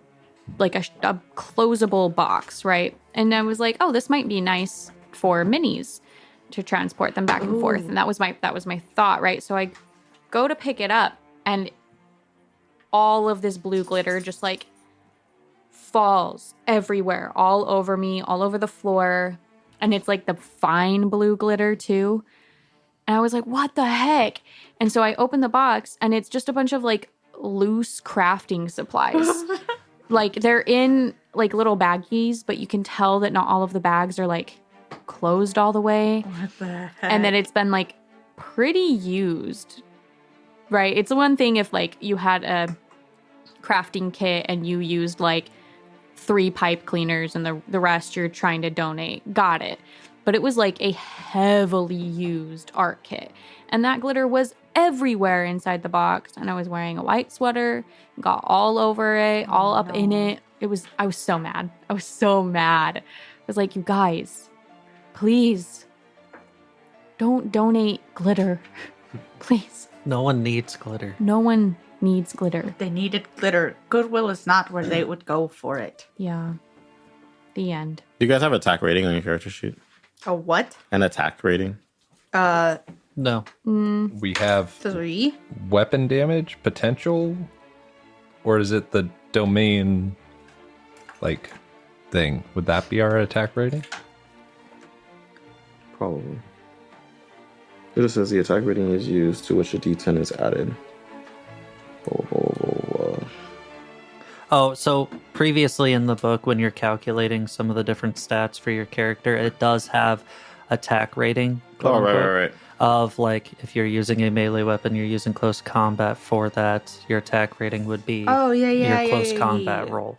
closable box, right? And I was like, oh, this might be nice for minis to transport them back and forth. And that was my thought, right? So I go to pick it up, and all of this blue glitter just like falls everywhere, all over me, all over the floor. And it's like the fine blue glitter too. And I was like, what the heck? And so I opened the box, and it's just a bunch of like loose crafting supplies. Like they're in like little baggies, but you can tell that not all of the bags are like closed all the way. What the heck? And then it's been like pretty used, right? It's one thing if like you had a crafting kit and you used like 3 pipe cleaners and the rest you're trying to donate. Got it. but it was like a heavily used art kit. And that glitter was everywhere inside the box. And I was wearing a white sweater, got all over it, all up in it. I was so mad. I was so mad. I was like, you guys, please don't donate glitter. Please. No one needs glitter. No one needs glitter. They needed glitter. Goodwill is not where they would go for it. Yeah. The end. Do you guys have attack rating on your character sheet? A what? An attack rating? No. We have 3. weapon damage potential, or is it the domain like thing? Would that be our attack rating? Probably. It just says the attack rating is used to which a D10 is added. Blah, blah, blah, blah. Oh, so previously in the book, when you're calculating some of the different stats for your character, it does have attack rating. Oh, right. Of like, if you're using a melee weapon, you're using close combat for that, your attack rating would be your close combat roll.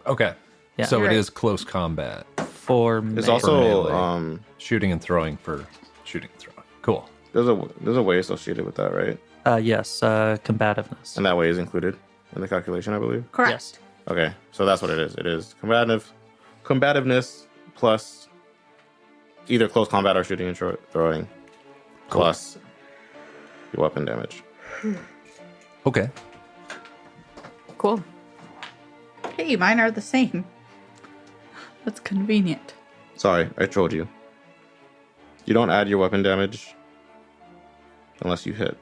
Okay. Yeah. So You're it right. is close combat. For It's melee. also melee. Shooting and throwing for shooting and throwing. Cool. there's a way associated with that, right? Yes, combativeness. And that way is included in the calculation, I believe. Correct. Yes. Okay, so that's what it is. It is combativeness plus either close combat or shooting and throwing plus your weapon damage. Okay. Cool. Hey, mine are the same. That's convenient. Sorry, I trolled you. You don't add your weapon damage unless you hit.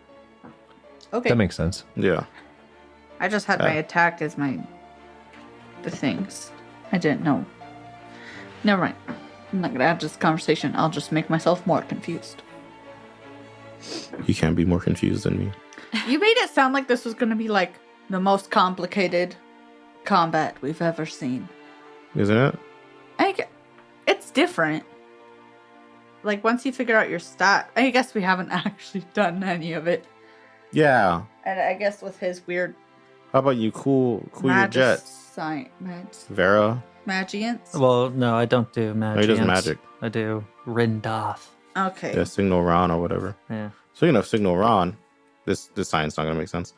Okay. That makes sense. Yeah. I just had my attack as the things. I didn't know. Never mind. I'm not gonna have this conversation. I'll just make myself more confused. You can't be more confused than me. You made it sound like this was gonna be like the most complicated combat we've ever seen. Isn't it? It's different. Like once you figure out your stat, I guess we haven't actually done any of it. Yeah. And I guess with his weird How about you cool your jets? Vera? Magians? Well, no, I don't do magic. he does magic. I do Rindoth. Okay. Yeah, Signal Ron or whatever. Yeah. Speaking of Signal Ron, this science not gonna make sense.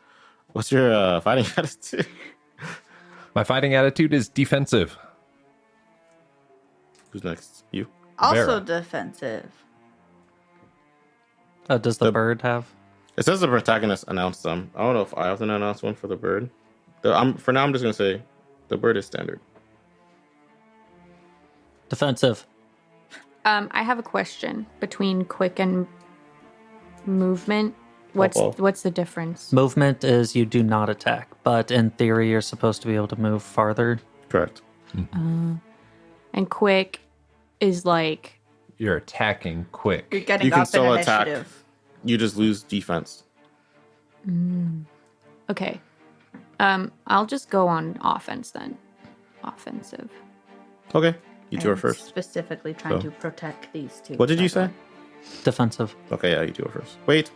What's your fighting attitude? My fighting attitude is defensive. Who's next? You? Also Vera. defensive. Oh, does the bird have? It says the protagonist announced them. I don't know if I have to announce one for the bird. For now, I'm just gonna say the bird is standard. Defensive. I have a question between quick and movement. What's the difference? Movement is you do not attack, but in theory, you're supposed to be able to move farther. Correct. And quick is like You're attacking quick. You're getting You can up still in attack. initiative. You just lose defense. okay. I'll just go on offense then. Offensive. Okay. You two are I'm first. Specifically trying So. to protect these two. What did you by the say? way. Defensive. Okay, yeah, you two are first. Wait.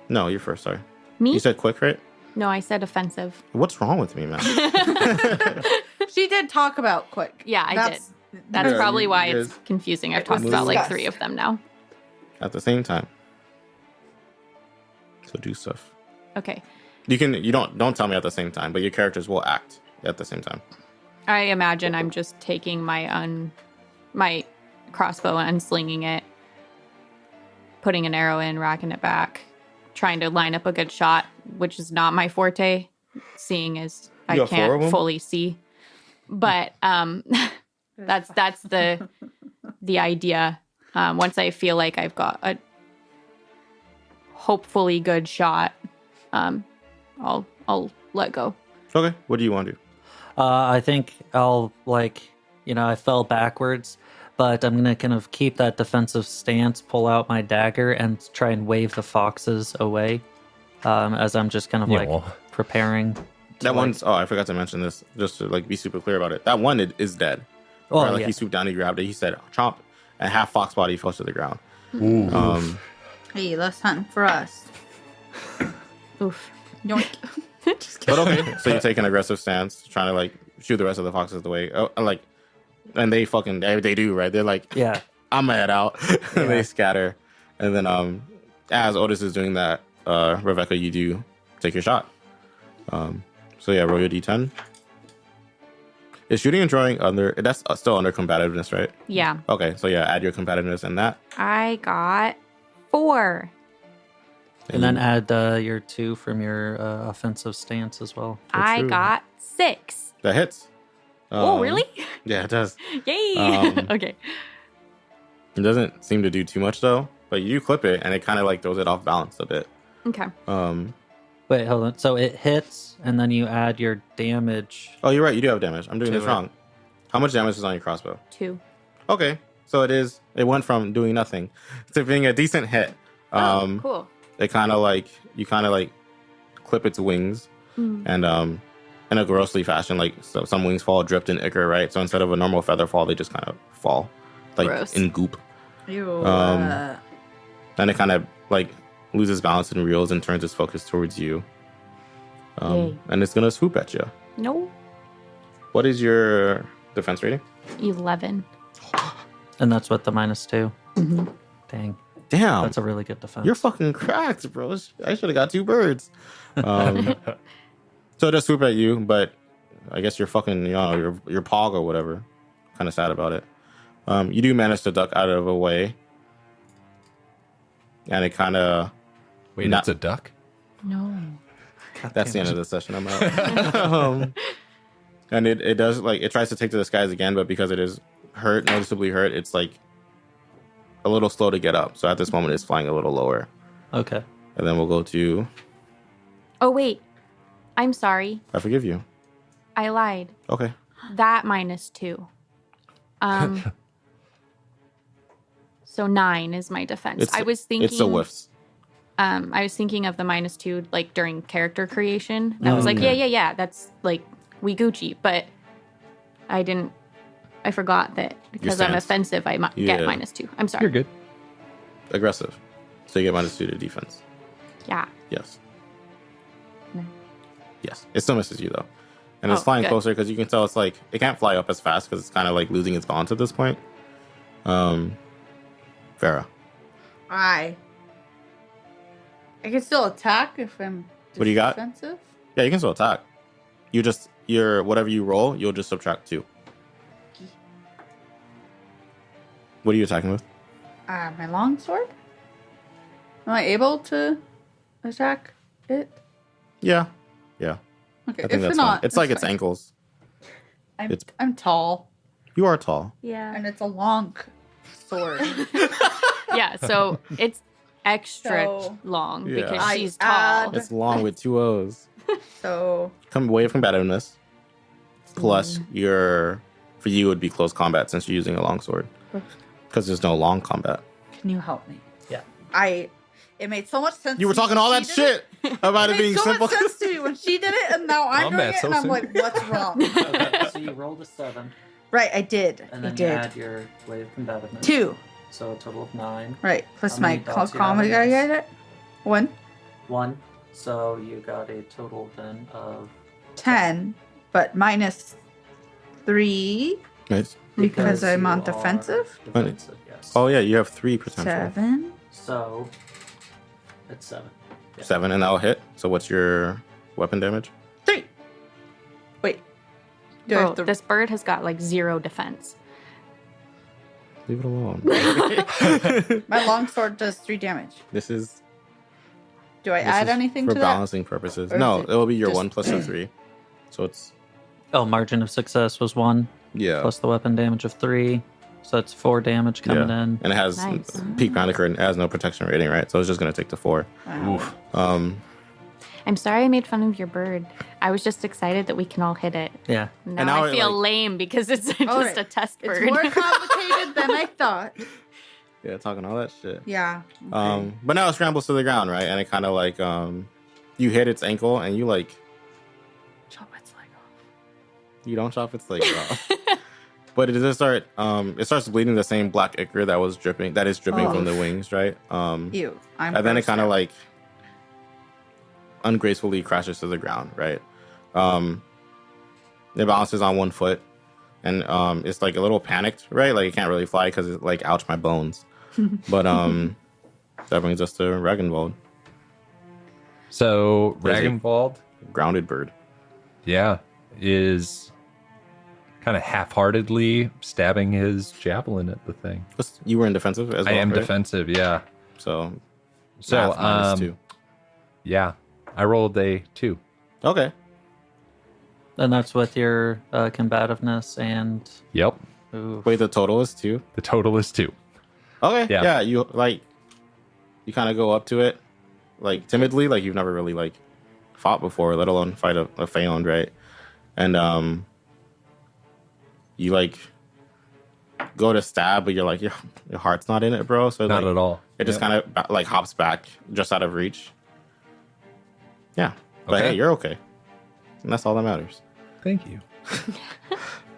No, you're first. Sorry. Me? You said quick, right? No, I said offensive. What's wrong with me, man? She did talk about quick. Yeah, I did. did. That's Yeah, probably you why guys- it's confusing. I've It was talked about like discussed. 3 of them now. At the same time. So do stuff. Okay. You don't tell me at the same time, but your characters will act at the same time. I imagine I'm just taking my crossbow and slinging it, putting an arrow in, racking it back, trying to line up a good shot, which is not my forte, seeing as I You got 4 of can't them? fully see. But that's the idea. Once I feel like I've got a hopefully good shot, I'll let go. Okay. What do you want to do? I think I'll I fell backwards, but I'm gonna kind of keep that defensive stance, pull out my dagger, and try and wave the foxes away. As I'm just kind of Yeah. preparing. That one's. Oh, I forgot to mention this. Just to be super clear about it. That one is dead. Oh, Right, yeah. he swooped down, he grabbed it. He said, "Chomp," and half fox body fell to the ground. Ooh. Hey, less hunting for us. Oof. Yoink. Just kidding. But okay, so you take an aggressive stance, trying to shoot the rest of the foxes away. Oh, and, And they do, right? They're like, Yeah. I'm gonna head out. Yeah. They scatter. And then as Otis is doing that, Rebecca, you do take your shot. So yeah, roll your d10. Is shooting and drawing that's still under combativeness, right? Yeah. Okay, so yeah, add your combativeness in that. I got 4. And then add your 2 from your offensive stance as well. I true. got 6. That hits. Oh, really? Yeah, it does. Yay! Okay. It doesn't seem to do too much though, but you clip it and it kind of like throws it off balance a bit. Okay. Wait, hold on. So it hits, and then you add your damage. Oh, you're right. You do have damage. I'm doing To this it. wrong. How much damage is on your crossbow? 2. Okay, so it went from doing nothing to being a decent hit. Oh, cool. It kind of like you clip its wings, and in a grossly fashion, like so some wings fall dripped in ichor, right? So instead of a normal feather fall, they just kind of fall like Gross. in goop. Ew. And it kind of like loses balance and reels and turns its focus towards you. Yay. And it's gonna swoop at you. No. What is your defense rating? 11. And that's with the -2. Mm-hmm. Dang. Damn, That's a really good defense. you're fucking cracked, bro. I should have got 2 birds. So it does swoop at you, but I guess you're fucking, your pog or whatever. Kind of sad about it. You do manage to duck out of the way, and it kind of. Wait, Not- it's a duck? No. That's the end of the session. I'm out. And it does it tries to take to the skies again, but because it is noticeably hurt, it's like a little slow to get up. So at this moment, it's flying a little lower. Okay. And then we'll go to. Oh, wait. I'm sorry. I forgive you. I lied. Okay. That -2. So 9 is my defense. I was thinking. It still whiffs. I was thinking of the -2 like during character creation. And I was like, yeah. That's like we Gucci, but I didn't. I forgot that because I'm stance. offensive, I get Yeah. -2. I'm sorry. You're good. Aggressive. So you get -2 to defense. Yeah. Yes. No. Yes. It still misses you though. And it's Oh, flying good. closer because you can tell it's like it can't fly up as fast because it's kind of like losing its balance at this point. Farah. I can still attack if I'm What do you got? defensive. Yeah, you can still attack. Whatever you roll, you'll just subtract 2. What are you attacking with? My longsword. Am I able to attack it? Yeah. Yeah. Okay, I think if that's not, fine. It's like its fine. ankles. I'm tall, You are tall. Yeah. and it's a long sword. Yeah. So it's extra So- long Yeah. because I she's tall. add- It's long with 2 O's. So Come away from combativeness. Plus for you it would be close combat since you're using a longsword. Because there's no long combat. can you help me? Yeah. It made so much sense. You were to me talking when all she that did shit about It it made being so simple. much sense to me when she did it, and now I'm doing Combat it, so and I'm soon. like, what's wrong? Okay. So you rolled a 7, Right, I did. and I then you did. add your way of combativeness. 2. So a total of 9. Right, plus How my many dots you have comedy. in I this? get it. 1, 1. So you got a total then of 10, but -3 Nice. because I'm you on are defensive. Defensive, yes. Oh yeah, you have 3 potential. 7. So it's 7. Yeah. 7, and that'll hit. So what's your weapon damage? 3. Wait. Do I Bro, have to... this bird has got like 0 defense. Leave it alone. My longsword does 3 damage. This is Do I this add is anything for to that? balancing purposes. Or is No, it it will be your just- 1 plus a 3. So it's Oh, margin of success was 1 yeah. plus the weapon damage of 3. So that's 4 damage coming Yeah. in. And it has Nice. peak panic and it has no protection rating, right? So it's just gonna take the 4. Wow. I'm sorry I made fun of your bird. I was just excited that we can all hit it. Yeah. Now, now I it, feel like- lame because it's just Alright. a test It's bird. more complicated than I thought. Yeah, talking all that shit. Yeah. Okay. But now it scrambles to the ground, right? And it kind of like you hit its ankle and you like Chop its leg off. you don't chop its leg off. But it does start it starts bleeding the same black ichor that is dripping from the wings, right? Ew. I'm And then it grossed kind of out. like ungracefully crashes to the ground, right? It balances on 1 foot, and it's like a little panicked, right? Like it can't really fly because it's like, ouch, my bones. But that brings us to Ragnvald, So There's a- Ragnvald, grounded bird. yeah, is kind of half-heartedly stabbing his javelin at the thing. You were in defensive as well. I am right? defensive, yeah. So So math -2. yeah, I rolled a 2. Okay. And that's with your combativeness and. Yep, Ooh. Wait, the total is 2. the total is 2. Okay. Yeah. Yeah. You kind of go up to it like timidly, like you've never really like fought before, let alone fight a Feond, right? And you like go to stab, but you're like your heart's not in it, bro. So Not like, at all. it just kind of like hops back just out of reach. Yeah, but Okay. hey, you're okay, and that's all that matters. Thank you.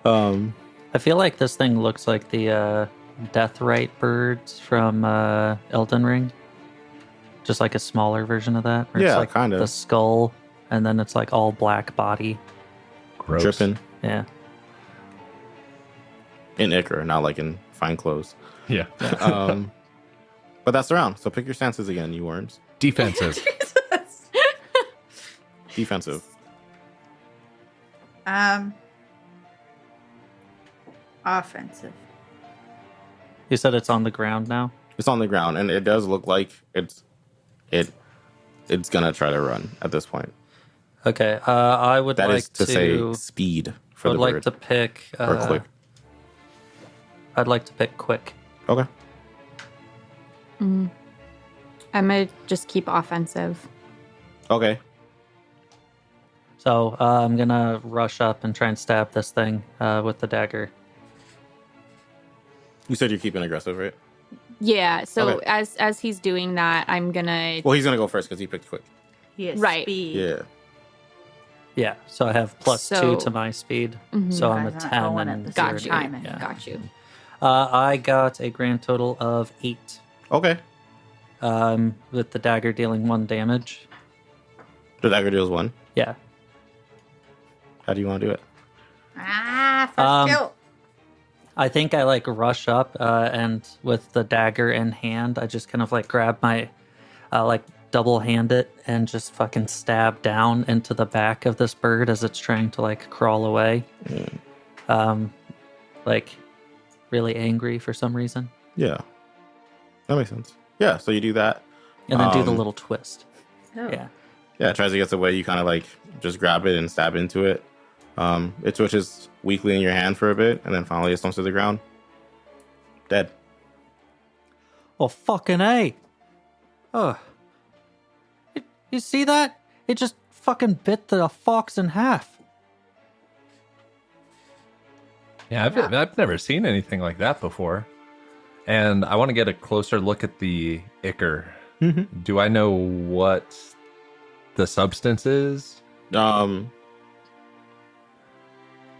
I feel like this thing looks like the Deathrite birds from Elden Ring. Just like a smaller version of that. Where Yeah, it's like kinda. the skull, and then it's like all black body. Gross. Dripping Yeah. in ichor, not like in fine clothes. Yeah. But that's the round. So pick your stances again, you worms. Defensive. Jesus. Defensive. Offensive. You said it's on the ground now? It's on the ground, and it does look like it's gonna try to run at this point. Okay. I would That like is to say speed for I the would like bird. to pick. Or quick. I'd like to pick quick. Okay. I'm gonna just keep offensive. Okay. So I'm gonna rush up and try and stab this thing with the dagger. You said you're keeping aggressive, right? Yeah. So Okay. as he's doing that, I'm gonna. Well, he's gonna go first because he picked quick. He has Right. speed. Yeah. Yeah. So I have +2 So- to my speed. Mhm. So I'm a Guys aren't 10. going at And the Got same you. time. Yeah. Got you. I got a grand total of 8. Okay. With the dagger dealing 1 damage. The dagger deals 1. Yeah. How do you want to do it? First kill. I think I like rush up and with the dagger in hand, I just kind of like grab my like double hand it and just fucking stab down into the back of this bird as it's trying to like crawl away. Like really angry for some reason. Yeah. That makes sense. Yeah. So you do that. And then do the Um, little twist. Oh. Yeah. Yeah. It tries to get away. You kind of like just grab it and stab into it. It twitches weakly in your hand for a bit, and then finally it slumps to the ground. Dead. Oh, fucking A. Oh. You see that? It just fucking bit the fox in half. Yeah, I've never seen anything like that before. And I want to get a closer look at the ichor. Do I know what the substance is? Can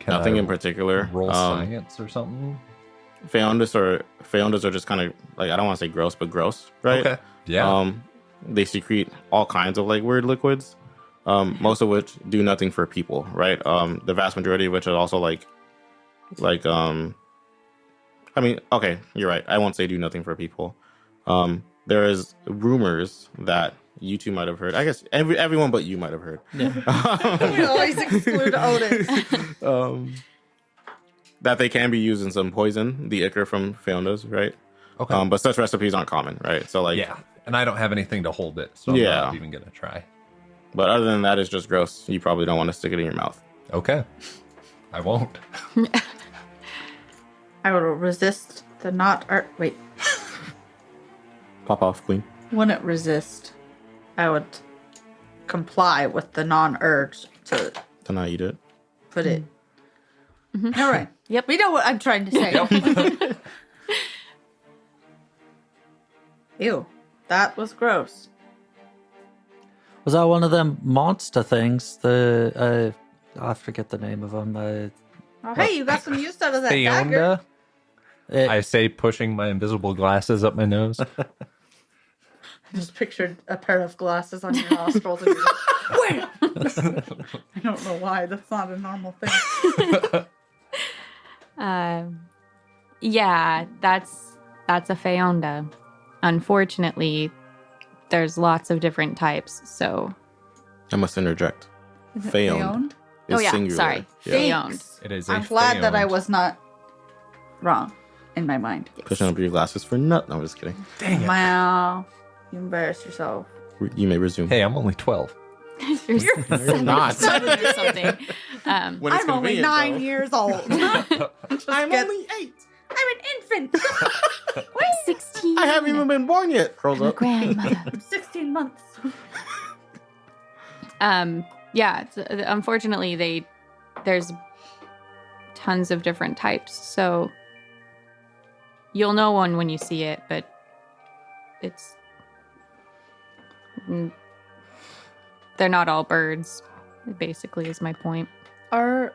Nothing I in particular. roll science or something? Feondas are just kind of like, I don't want to say gross, but gross, right? Okay. Yeah. They secrete all kinds of like weird liquids, most of which do nothing for people, right? The vast majority of which are also like I mean, okay, you're right. I won't say do nothing for people. There is rumors that you two might have heard. I guess everyone but you might have heard. Yeah. We always exclude Odin. That they can be used in some poison, the ichor from Feondas, right? Okay. But such recipes aren't common, right? So like, yeah. And I don't have anything to hold it, so I'm Yeah. not even going to try. But other than that, it's just gross. You probably don't want to stick it in your mouth. Okay. I won't. I will resist the not art. Wait, Pop off, queen. wouldn't resist. I would comply with the non-urge to To not eat it. put it. All right. Yep. We know what I'm trying to say. Ew, that was gross. Was that one of them monster things? The I forget the name of them. Oh, hey, you got some use out of that dagger. Feonda? It- I say, pushing my invisible glasses up my nose. I just pictured a pair of glasses on your nostrils. And you're like, where? I don't know why. That's not a normal thing. Yeah, that's a Feonda. Unfortunately, there's lots of different types, so... I must interject. Is it Feoned Feoned? is yeah, singular. sorry. Yeah. Feoned. Thanks. It is. I'm glad that I was not wrong in my mind. Pushing up your glasses for nut. No, I'm just kidding. Dang it. Wow. You embarrassed yourself. You may resume. Hey, I'm only 12. You're not. seven or something. When it's I'm only convenient, 9 though. years old. I'm get- only 8. I'm an infant. 16. I haven't even been born yet. Curls I'm a up. grandmother. I'm 16 months. Yeah, unfortunately, there's tons of different types, so you'll know one when you see it, but it's... They're not all birds, basically, is my point. Are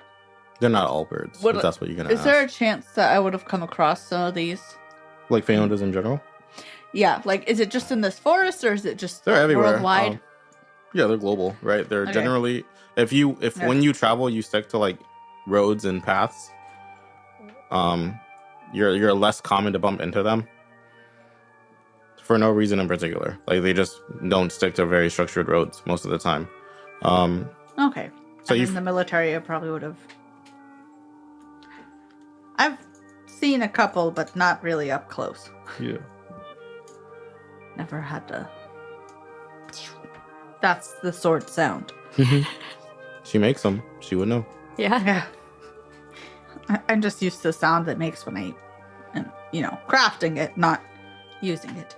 They're not all birds. What- if that's what you're gonna Is ask. there a chance that I would have come across some of these? Like Feondas in general? Yeah, like, is it just in this forest or is it just They're everywhere. worldwide? Yeah, they're global, right? They're Okay. generally if Yeah. when you travel you stick to like roads and paths, you're less common to bump into them. For no reason in particular. Like they just don't stick to very structured roads most of the time. Okay. So And you in the military, I probably would have. I've seen a couple, but not really up close. Yeah. Never had to. That's the sword sound. she makes them. She would know. Yeah. Yeah. I'm just used to the sound that makes when I, and crafting it, not using it.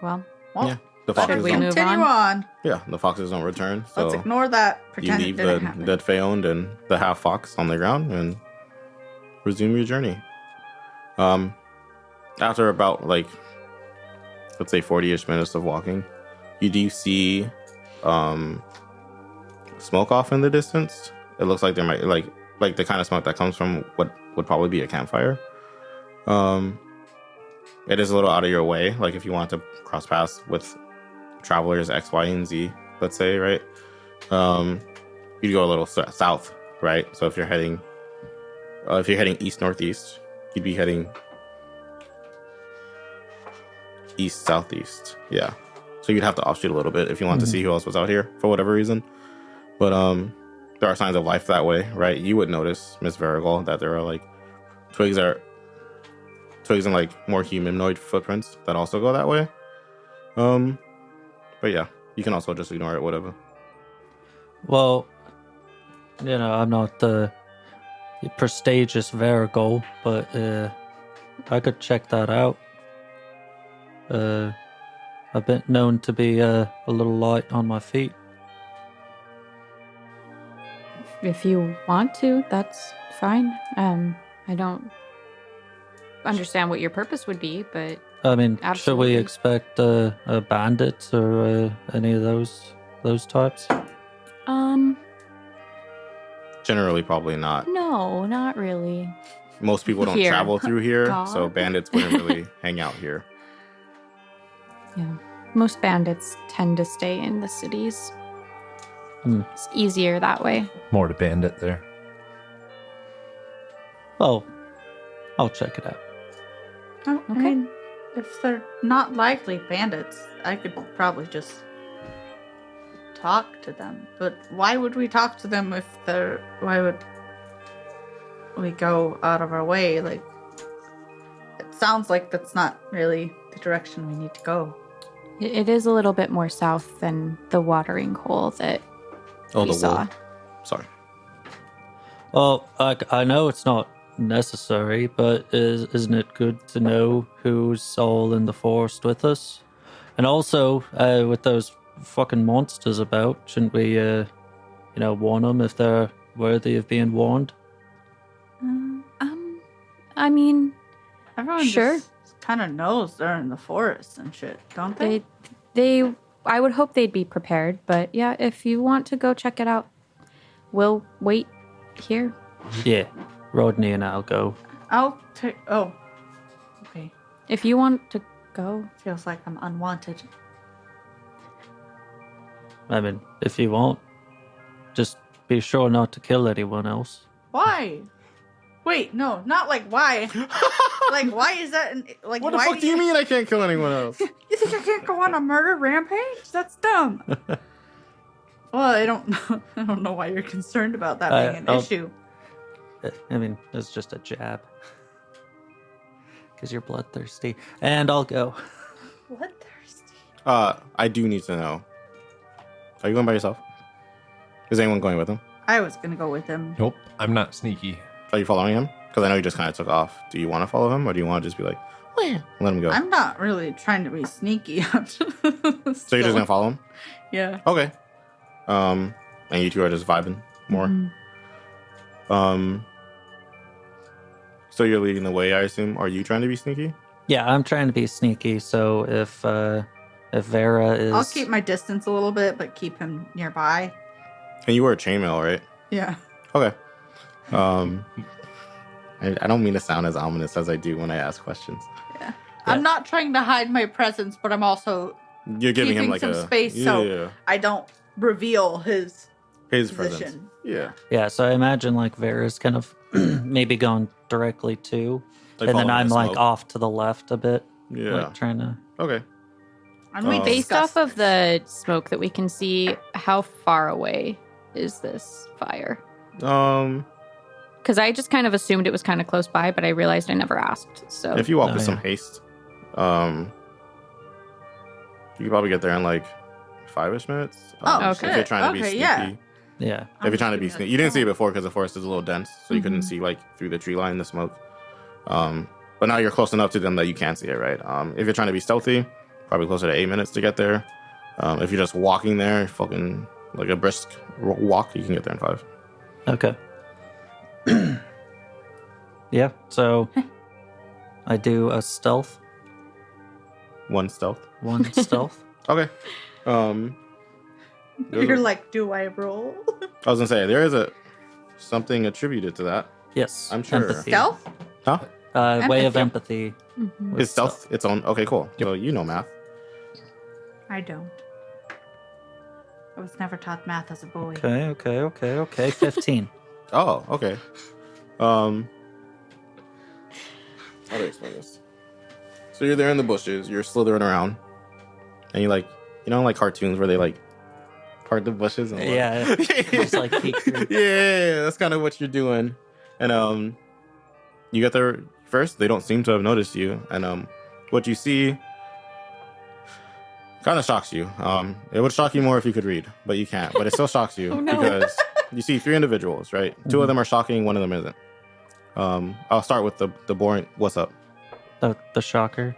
Well, Well, Yeah. The Should foxes we don't. move continue on. Yeah, the foxes don't return. So Let's ignore that. you Pretend it leave didn't the happen. dead Feond and the half fox on the ground and resume your journey. After about like let's say 40-ish minutes of walking, you do see smoke off in the distance. It looks like there might like the kind of smoke that comes from what would probably be a campfire. It is a little out of your way, like if you want to cross paths with travelers X, Y, and Z, let's say, right? You'd go a little south, right? So if you're heading east northeast, you'd be heading east southeast. Yeah. So you'd have to offshoot a little bit if you want to see who else was out here for whatever reason. But there are signs of life that way, right? You would notice, Miss Varigal, that there are like twigs and like more humanoid footprints that also go that way. But yeah, you can also just ignore it, whatever. Well, I'm not the prestigious Varigol, but I could check that out. I've been known to be a little light on my feet. if you want to, that's fine. I don't understand what your purpose would be, but I mean, should we Absolutely. expect bandits or any of those types? Generally, probably not. No, not really. Most people don't Here. travel through here, God. so bandits wouldn't really hang out here. Yeah. Most bandits tend to stay in the cities. It's easier that way. More to bandit there. Oh, I'll check it out. Oh, I Okay. mean, if they're not likely bandits, I could probably just talk to them. But why would we talk to them if they're... Why would we go out of our way? Like, it sounds like that's not really the direction we need to go. It is a little bit more south than the watering hole that Oh, we the saw. wool. Sorry. Well, I know it's not necessary, but isn't it good to know who's all in the forest with us? And also, with those fucking monsters about, shouldn't we, warn them if they're worthy of being warned? I mean, Everyone Sure. just kind of knows they're in the forest and shit, don't they? they I would hope they'd be prepared, but yeah, if you want to go check it out, we'll wait here. Yeah, Rodney and I'll go. I'll take... Oh. Okay. If you want to go. Feels like I'm unwanted. I mean, if you want, just be sure not to kill anyone else. Why? Wait, no, not like why. Like, why is that? Like, What the why fuck do you mean I can't kill anyone else? You think I can't go on a murder rampage? That's dumb. Well, I don't know why you're concerned about that being an issue. I mean, it's just a jab. Because you're bloodthirsty. And I'll go. Bloodthirsty. I do need to know. Are you going by yourself? Is anyone going with him? I was gonna go with him. Nope, I'm not sneaky. Are you following him? Because I know you just kind of took off. Do you want to follow him, or do you want to just be like, where? Let him go. I'm not really trying to be sneaky. So you're just gonna follow him? Yeah. Okay. And you two are just vibing more. So you're leading the way, I assume. Are you trying to be sneaky? Yeah, I'm trying to be sneaky. So if Vera is, I'll keep my distance a little bit, but keep him nearby. And you wear a chainmail, right? Yeah. Okay. I don't mean to sound as ominous as I do when I ask questions. Yeah. I'm not trying to hide my presence, but I'm also You're giving him like some a space so I don't reveal his presence. position. Yeah. Yeah, so I imagine like Vera's kind of maybe going directly to, Like and then following I'm the like smoke. off to the left a bit, Yeah. like trying to. Okay. And we Based discussed off of the smoke that we can see, how far away is this fire? Because I just kind of assumed it was kind of close by, but I realized I never asked. So If you walk Oh, with some yeah. haste, you could probably get there in like 5-ish minutes. Oh, If shit. you're trying to be Okay, sneaky. yeah. Yeah. If you're trying to be sneaky. You didn't see it before because the forest is a little dense, so you couldn't Mm-hmm. see like through the tree line, the smoke. But now you're close enough to them that you can see it, right? If you're trying to be stealthy, probably closer to 8 minutes to get there. If you're just walking there, fucking like a brisk walk, you can get there in 5. Okay. Yeah. So I do a stealth. 1 stealth. 1 stealth. Okay. You're like, do I roll? I was gonna say there is something attributed to that. Yes. I'm sure. Empathy. Stealth? Huh? Way of Empathy. empathy. Is stealth its own? Okay, cool. So you know math. I don't. I was never taught math as a boy. Okay. 15. Oh, okay. How do I explain this? So you're there in the bushes, you're slithering around, and you like, like cartoons where they like part the bushes. And Yeah. Just like peek through. yeah, that's kind of what you're doing. And you get there first. They don't seem to have noticed you, and what you see kind of shocks you. It would shock you more if you could read, but you can't. But it still shocks you because you see 3 individuals, right? 2 of them are shocking, 1 of them isn't. I'll start with the boring. What's up? The shocker.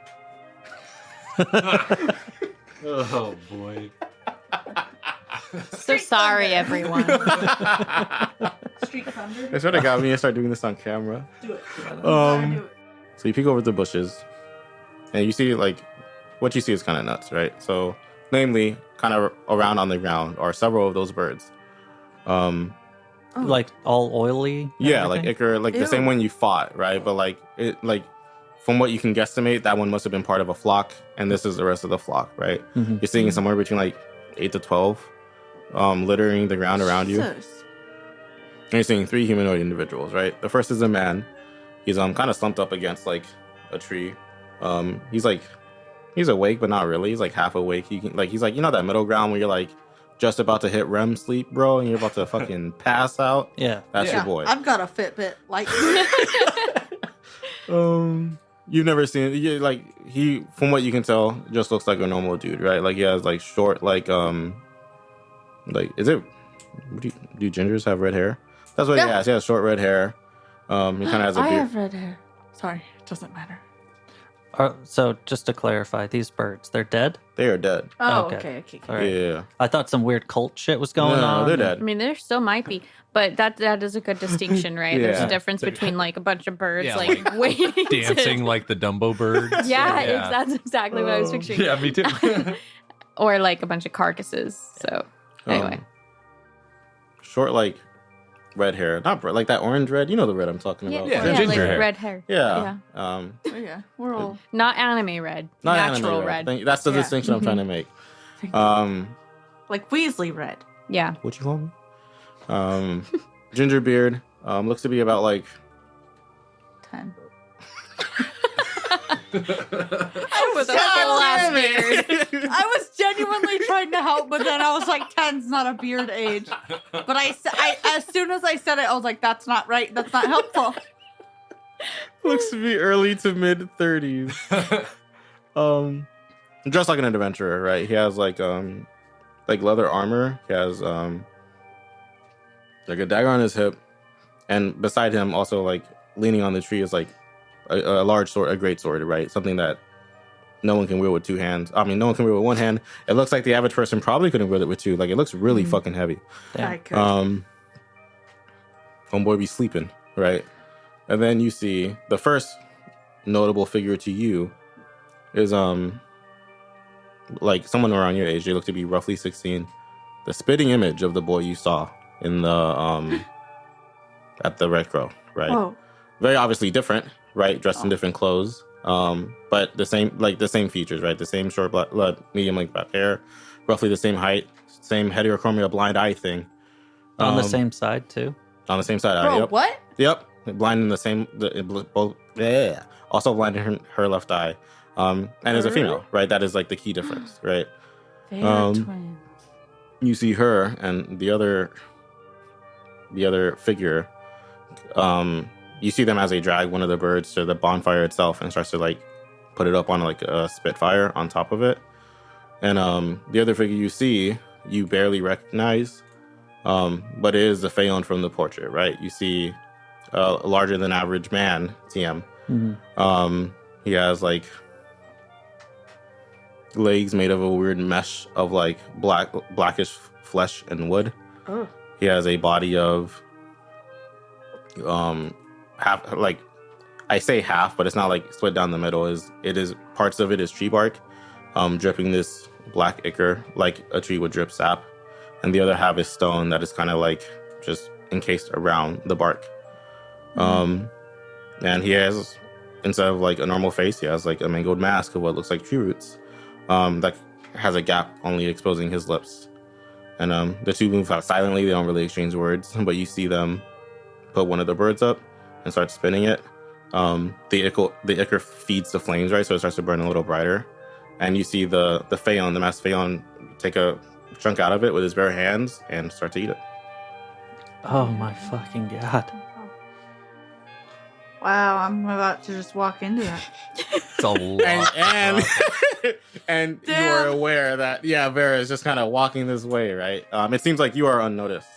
Oh boy. so sorry, everyone. Street Thunder? That's what it got me to start doing this on camera. Do it. So you peek over the bushes, and you see like what you see is kind of nuts, right? So, namely, kind of around on the ground are several of those birds. Like all oily. and Yeah, like everything? ichor, like the Ew. same one you fought, right? But like it, like from what you can guesstimate, that one must have been part of a flock, and this is the rest of the flock, right? Mhm. You're seeing somewhere between like 8 to 12, littering the ground around you. Jesus. And you're seeing 3 humanoid individuals, right? The first is a man. He's kind of slumped up against like a tree. He's awake, but not really. He's like half awake. He's like that middle ground where you're like just about to hit REM sleep, bro, and you're about to fucking pass out. Yeah. That's your boy. I've got a Fitbit like You've never seen he from what you can tell just looks like a normal dude, right? Like he has like short is it do gingers have red hair? That's what he has. He has short red hair. He kind of has a I beard. have red hair. Sorry, it doesn't matter. So just to clarify, these birds, they're dead? They are dead. Oh, Okay. okay. All right. Yeah. I thought some weird cult shit was going No, on. they're dead. I mean, there still might be, but that is a good distinction, right? There's Yeah. a difference between like a bunch of birds Yeah, like waiting Dancing like the Dumbo birds. Yeah, that's exactly what I was picturing. Yeah, me too. Or like a bunch of carcasses. So anyway, Short red hair, not like that orange red. You know the red I'm talking about. Yeah, like ginger hair. red hair. Yeah. Oh, yeah, we're all Not anime red, Not natural anime red. That's the Yeah. distinction I'm trying to make. like Weasley red. Yeah. What you call me? Ginger beard. Looks to be about like 10. With a full ass beard. I was genuinely trying to help, but then I was like, 10's not a beard age. But I as soon as I said it, I was like, that's not right. That's not helpful. Looks to be early to mid 30s. Dressed like an adventurer, right? He has like leather armor. He has like a dagger on his hip, and beside him, also like leaning on the tree, is like a large sword, a great sword, right? Something that no one can wield with two hands. I mean, no one can wield with one hand. It looks like the average person probably couldn't wield it with two. Like, it looks really fucking heavy. I could. Homeboy be sleeping, right? And then you see the first notable figure to you is like someone around your age. They look to be roughly 16. The spitting image of the boy you saw in the at the Red Crow, right? Oh. Very obviously different, right? Dressed in different clothes, but the same features, right? The same short, medium length black hair, roughly the same height, same heterochromia blind eye thing. On the same side too. On the same side. Bro, Yep. what? Yep. Blind in the same, both. Yeah. Also blind in her left eye. And as a female, right? That is like the key difference, right? They are twins. You see her and the other figure. You see them as they drag one of the birds to the bonfire itself and starts to like put it up on like a spitfire on top of it. And the other figure you see, you barely recognize, but it is the Phaon from the portrait, right? You see a larger than average man, TM. Mm-hmm. He has like legs made of a weird mesh of like blackish flesh and wood. Oh. He has a body of half, like, I say half, but it's not like split down the middle. It is parts of it is tree bark, dripping this black ichor like a tree would drip sap, and the other half is stone that is kind of like just encased around the bark. And he has, instead of like a normal face, he has like a mangled mask of what looks like tree roots, that has a gap only exposing his lips. And the two move out silently. They don't really exchange words, but you see them put one of the birds up and start spinning it. The ichor feeds the flames, right? So it starts to burn a little brighter. And you see the Phaon, the masked Phaon, take a chunk out of it with his bare hands and start to eat it. Oh my fucking god. Wow, I'm about to just walk into that. It's a lot. And you Damn. are aware that, yeah, Vera is just kind of walking this way, right? It seems like you are unnoticed.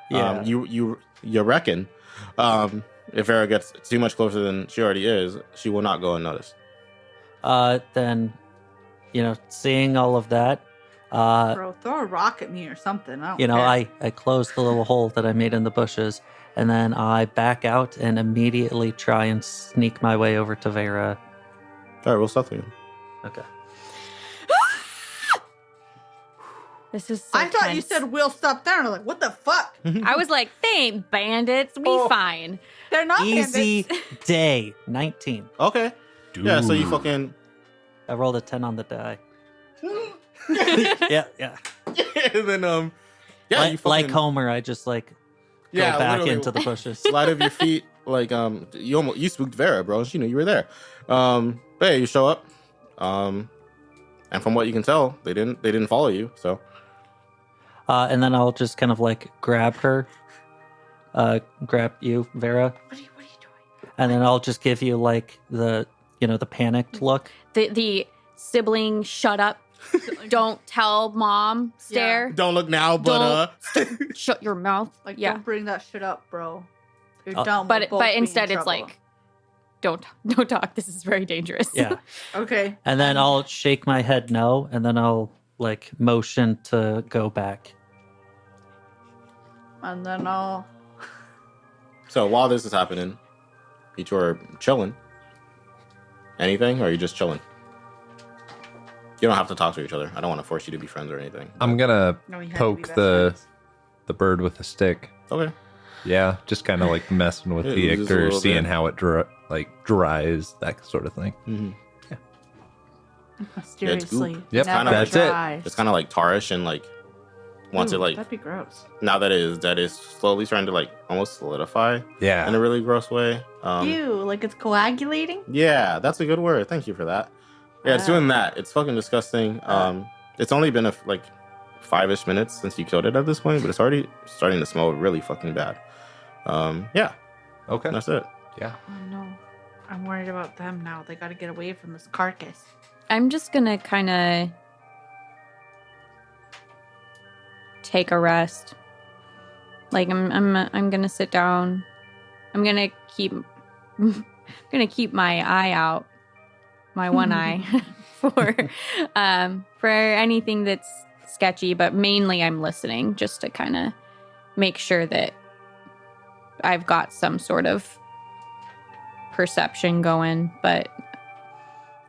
Yeah. You reckon if Vera gets too much closer than she already is, she will not go unnoticed. Then, seeing all of that, Bro, throw a rock at me or something. I don't care. I close the little hole that I made in the bushes, and then I back out and immediately try and sneak my way over to Vera. All right, we'll stop with you. Okay. This is so I thought you tense. said we'll stop there, and I'm like, what the fuck? I was like, they ain't bandits. We Oh. fine. They're not Easy bandits. day. 19. Okay. Yeah, so you fucking... I rolled a 10 on the die. Yeah. and then, yeah, you fucking... Like Homer, I just go back literally. into the bushes. Slide of your feet, like, you spooked Vera, bro. She knew you were there. But yeah, you show up. And from what you can tell, they didn't follow you, so... And then I'll just kind of grab her, grab you, Vera, What are you doing? and then I'll just give you the panicked look. The sibling shut up. Don't tell mom stare. Don't look now, but, Shut your mouth. Like, yeah. don't bring that shit up, bro. You're Oh. dumb. But instead it's like, don't talk. This is very dangerous. Yeah. Okay. And then I'll shake my head no, and then I'll motion to go back. And then I'll... So while this is happening, you two are chilling. Anything, or are you just chilling? You don't have to talk to each other. I don't want to force you to be friends or anything. I'm gonna No, we had to be poke best the friends. bird with a stick. Okay. Yeah, just kind of messing with Yeah, the just a ichor, little seeing bit. how it dries, that sort of thing. Mm-hmm. Mysteriously. Yep, never that's it. dry. It's kind of tarish and once it like that'd be gross. now that it is dead, it's slowly starting to like almost solidify Yeah. in a really gross way. Ew, like it's coagulating. Yeah, that's a good word. Thank you for that. Yeah, it's doing that. It's fucking disgusting. It's only been like 5-ish minutes since you killed it at this point, but it's already starting to smell really fucking bad. Yeah, Okay. that's it. Yeah. Oh no, I'm worried about them now. They got to get away from this carcass. I'm just gonna kind of take a rest. Like I'm gonna sit down. I'm gonna keep my eye out, my one eye for anything that's sketchy. But mainly, I'm listening just to kind of make sure that I've got some sort of perception going. But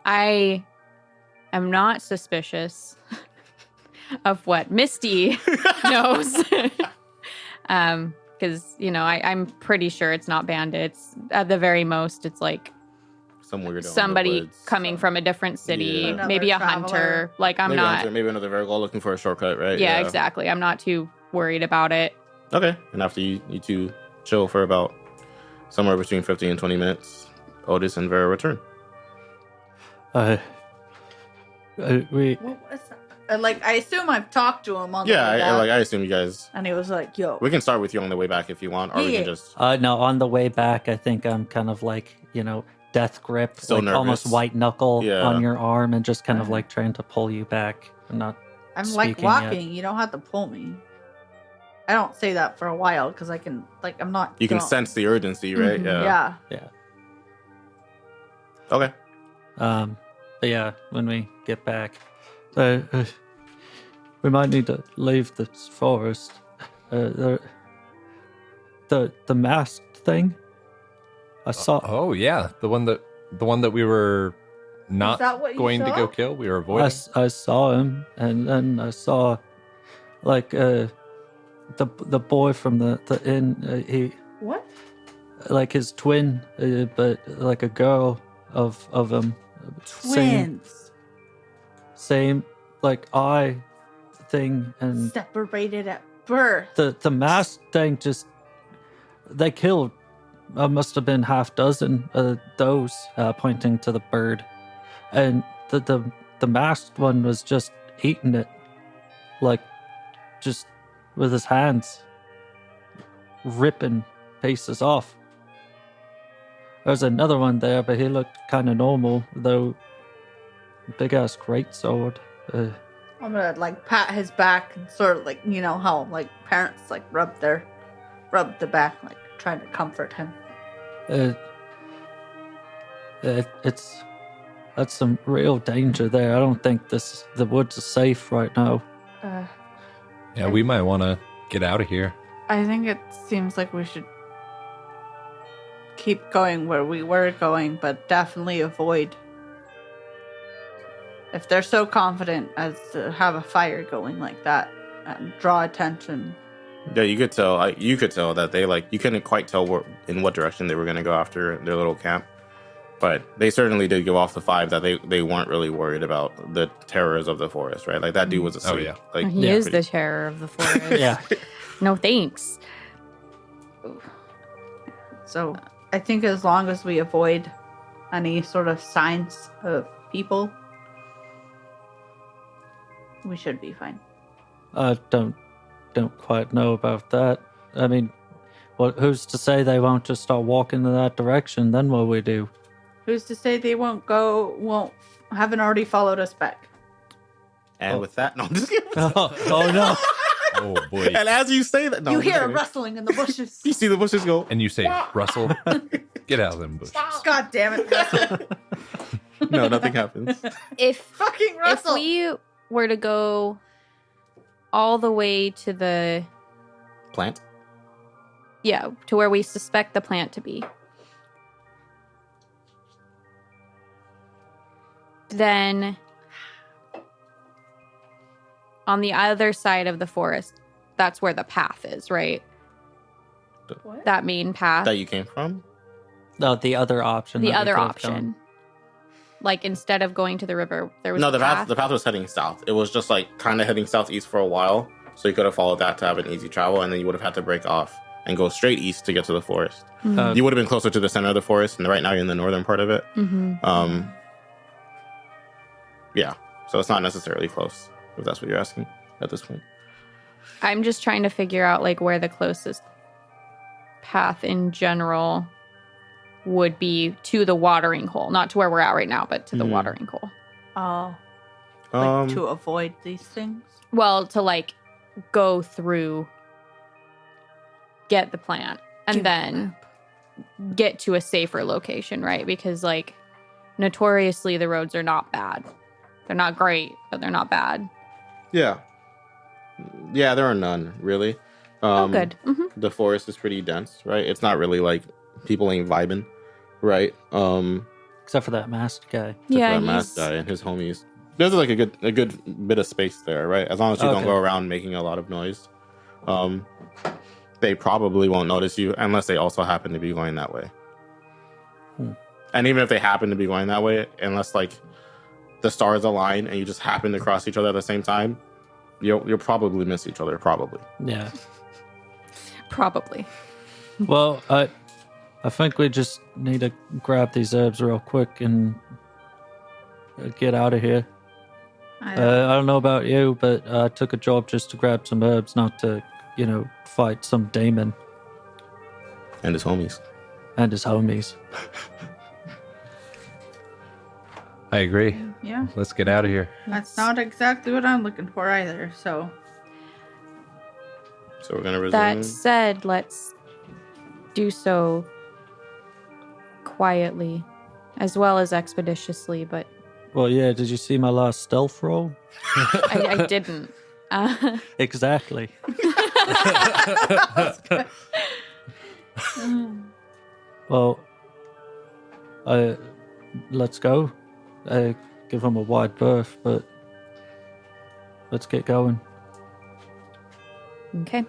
I am not suspicious of what Misty knows. Because, I'm pretty sure it's not bandits. At the very most, it's like Some weirdo in the somebody woods. coming from a different city, Yeah. maybe a Another hunter. traveler. Like, I'm maybe not. Hunter, maybe another Virgo looking for a shortcut, right? Yeah, exactly. I'm not too worried about it. Okay, and after you two chill for about somewhere between 15 and 20 minutes, Otis and Vera return. We What was that? Like, I assume I've talked to him on the Yeah, way back, I assume you guys. and he was like, "Yo, We can start with you on the way back if you want, or we Yeah. can just. no, on the way back, I think I'm kind of like, death grip, Still like almost nervous. white knuckle Yeah. on your arm, and just kind of like trying to pull you back. And not. I'm like speaking yet. walking. You don't have to pull me." I don't say that for a while because I can, like, I'm not. You can drunk. sense the urgency, right? Mhm. Yeah. Okay. But yeah, when we get back, we might need to leave this forest. The masked thing. I saw. Oh yeah, the one that we were not that what you going to saw? go kill. We were I, avoiding. I saw him, and then I saw, like, the boy from the inn. He What? like his twin, but like a girl of him. Twins Same like eye thing, and separated at birth. the mask thing just they killed. Must have been half dozen of those, pointing to the bird, and the masked one was just eating it, like just with his hands, ripping pieces off. There's another one there, but he looked kind of normal, though. Big ass great sword. I'm gonna like pat his back and sort of like, you know how like parents like rub the back, like trying to comfort him. It's that's some real danger there. I don't think the woods are safe right now. Yeah, we might want to get out of here. I think it seems like we should keep going where we were going, but definitely avoid. If they're so confident as to have a fire going like that and draw attention. Yeah, you could tell. You could tell that they you couldn't quite tell in what direction they were going to go after their little camp, but they certainly did give off the vibe that they weren't really worried about the terrors of the forest, right? Like that dude was asleep. yeah. Like He is pretty- the terror of the forest. Yeah. No thanks. So I think as long as we avoid any sort of signs of people, we should be fine. I don't quite know about that. I mean, who's to say they won't just start walking in that direction? Then what we do? Who's to say they haven't already followed us back? And with that, no, I'm just kidding. Oh no! Oh boy! And as you say that, no, You I'm just hear a kidding. rustling in the bushes. You see the bushes go. And you say, Russell, get out of them bushes. God damn it, Russell. No, nothing happens. If Fucking if Russell. we were to go all the way to the Plant. to where we suspect the plant to be, then on the other side of the forest, that's where the path is, right? What? That main path. That you came from. No, the other option. The that we other could have option. done. Like instead of going to the river, there was No, the the path was heading south. It was just like kind of heading southeast for a while. So you could have followed that to have an easy travel, and then you would have had to break off and go straight east to get to the forest. You would have been closer to the center of the forest, and right now you're in the northern part of it. Yeah, so it's not necessarily close, if that's what you're asking at this point. I'm just trying to figure out like where the closest path in general would be to the watering hole, not to where we're at right now, but to the watering hole. Oh. Like to avoid these things? Well, to like go through, get the plant, and then get to a safer location, right? Because like notoriously the roads are not bad. They're not great, but they're not bad. Yeah, there are none really. Good. The forest is pretty dense, right? It's not really like people ain't vibing, right? Except for that masked guy. Yeah, that masked guy and his homies. There's like a good bit of space there, right? As long as you don't go around making a lot of noise, they probably won't notice you unless they also happen to be going that way. And even if they happen to be going that way, unless like the stars align and you just happen to cross each other at the same time, you'll probably miss each other. Probably. Yeah. Probably. Well, I think we just need to grab these herbs real quick and get out of here. I don't know about you, but I took a job just to grab some herbs, not to, fight some demon. And his homies. And his homies. I agree. Yeah. Let's get out of here. That's not exactly what I'm looking for either, so. So we're gonna resume. That said, let's do so quietly as well as expeditiously, but Well, yeah, did you see my last stealth roll? I didn't. Exactly. Well, let's go. Give him a wide berth, but let's get going. Okay.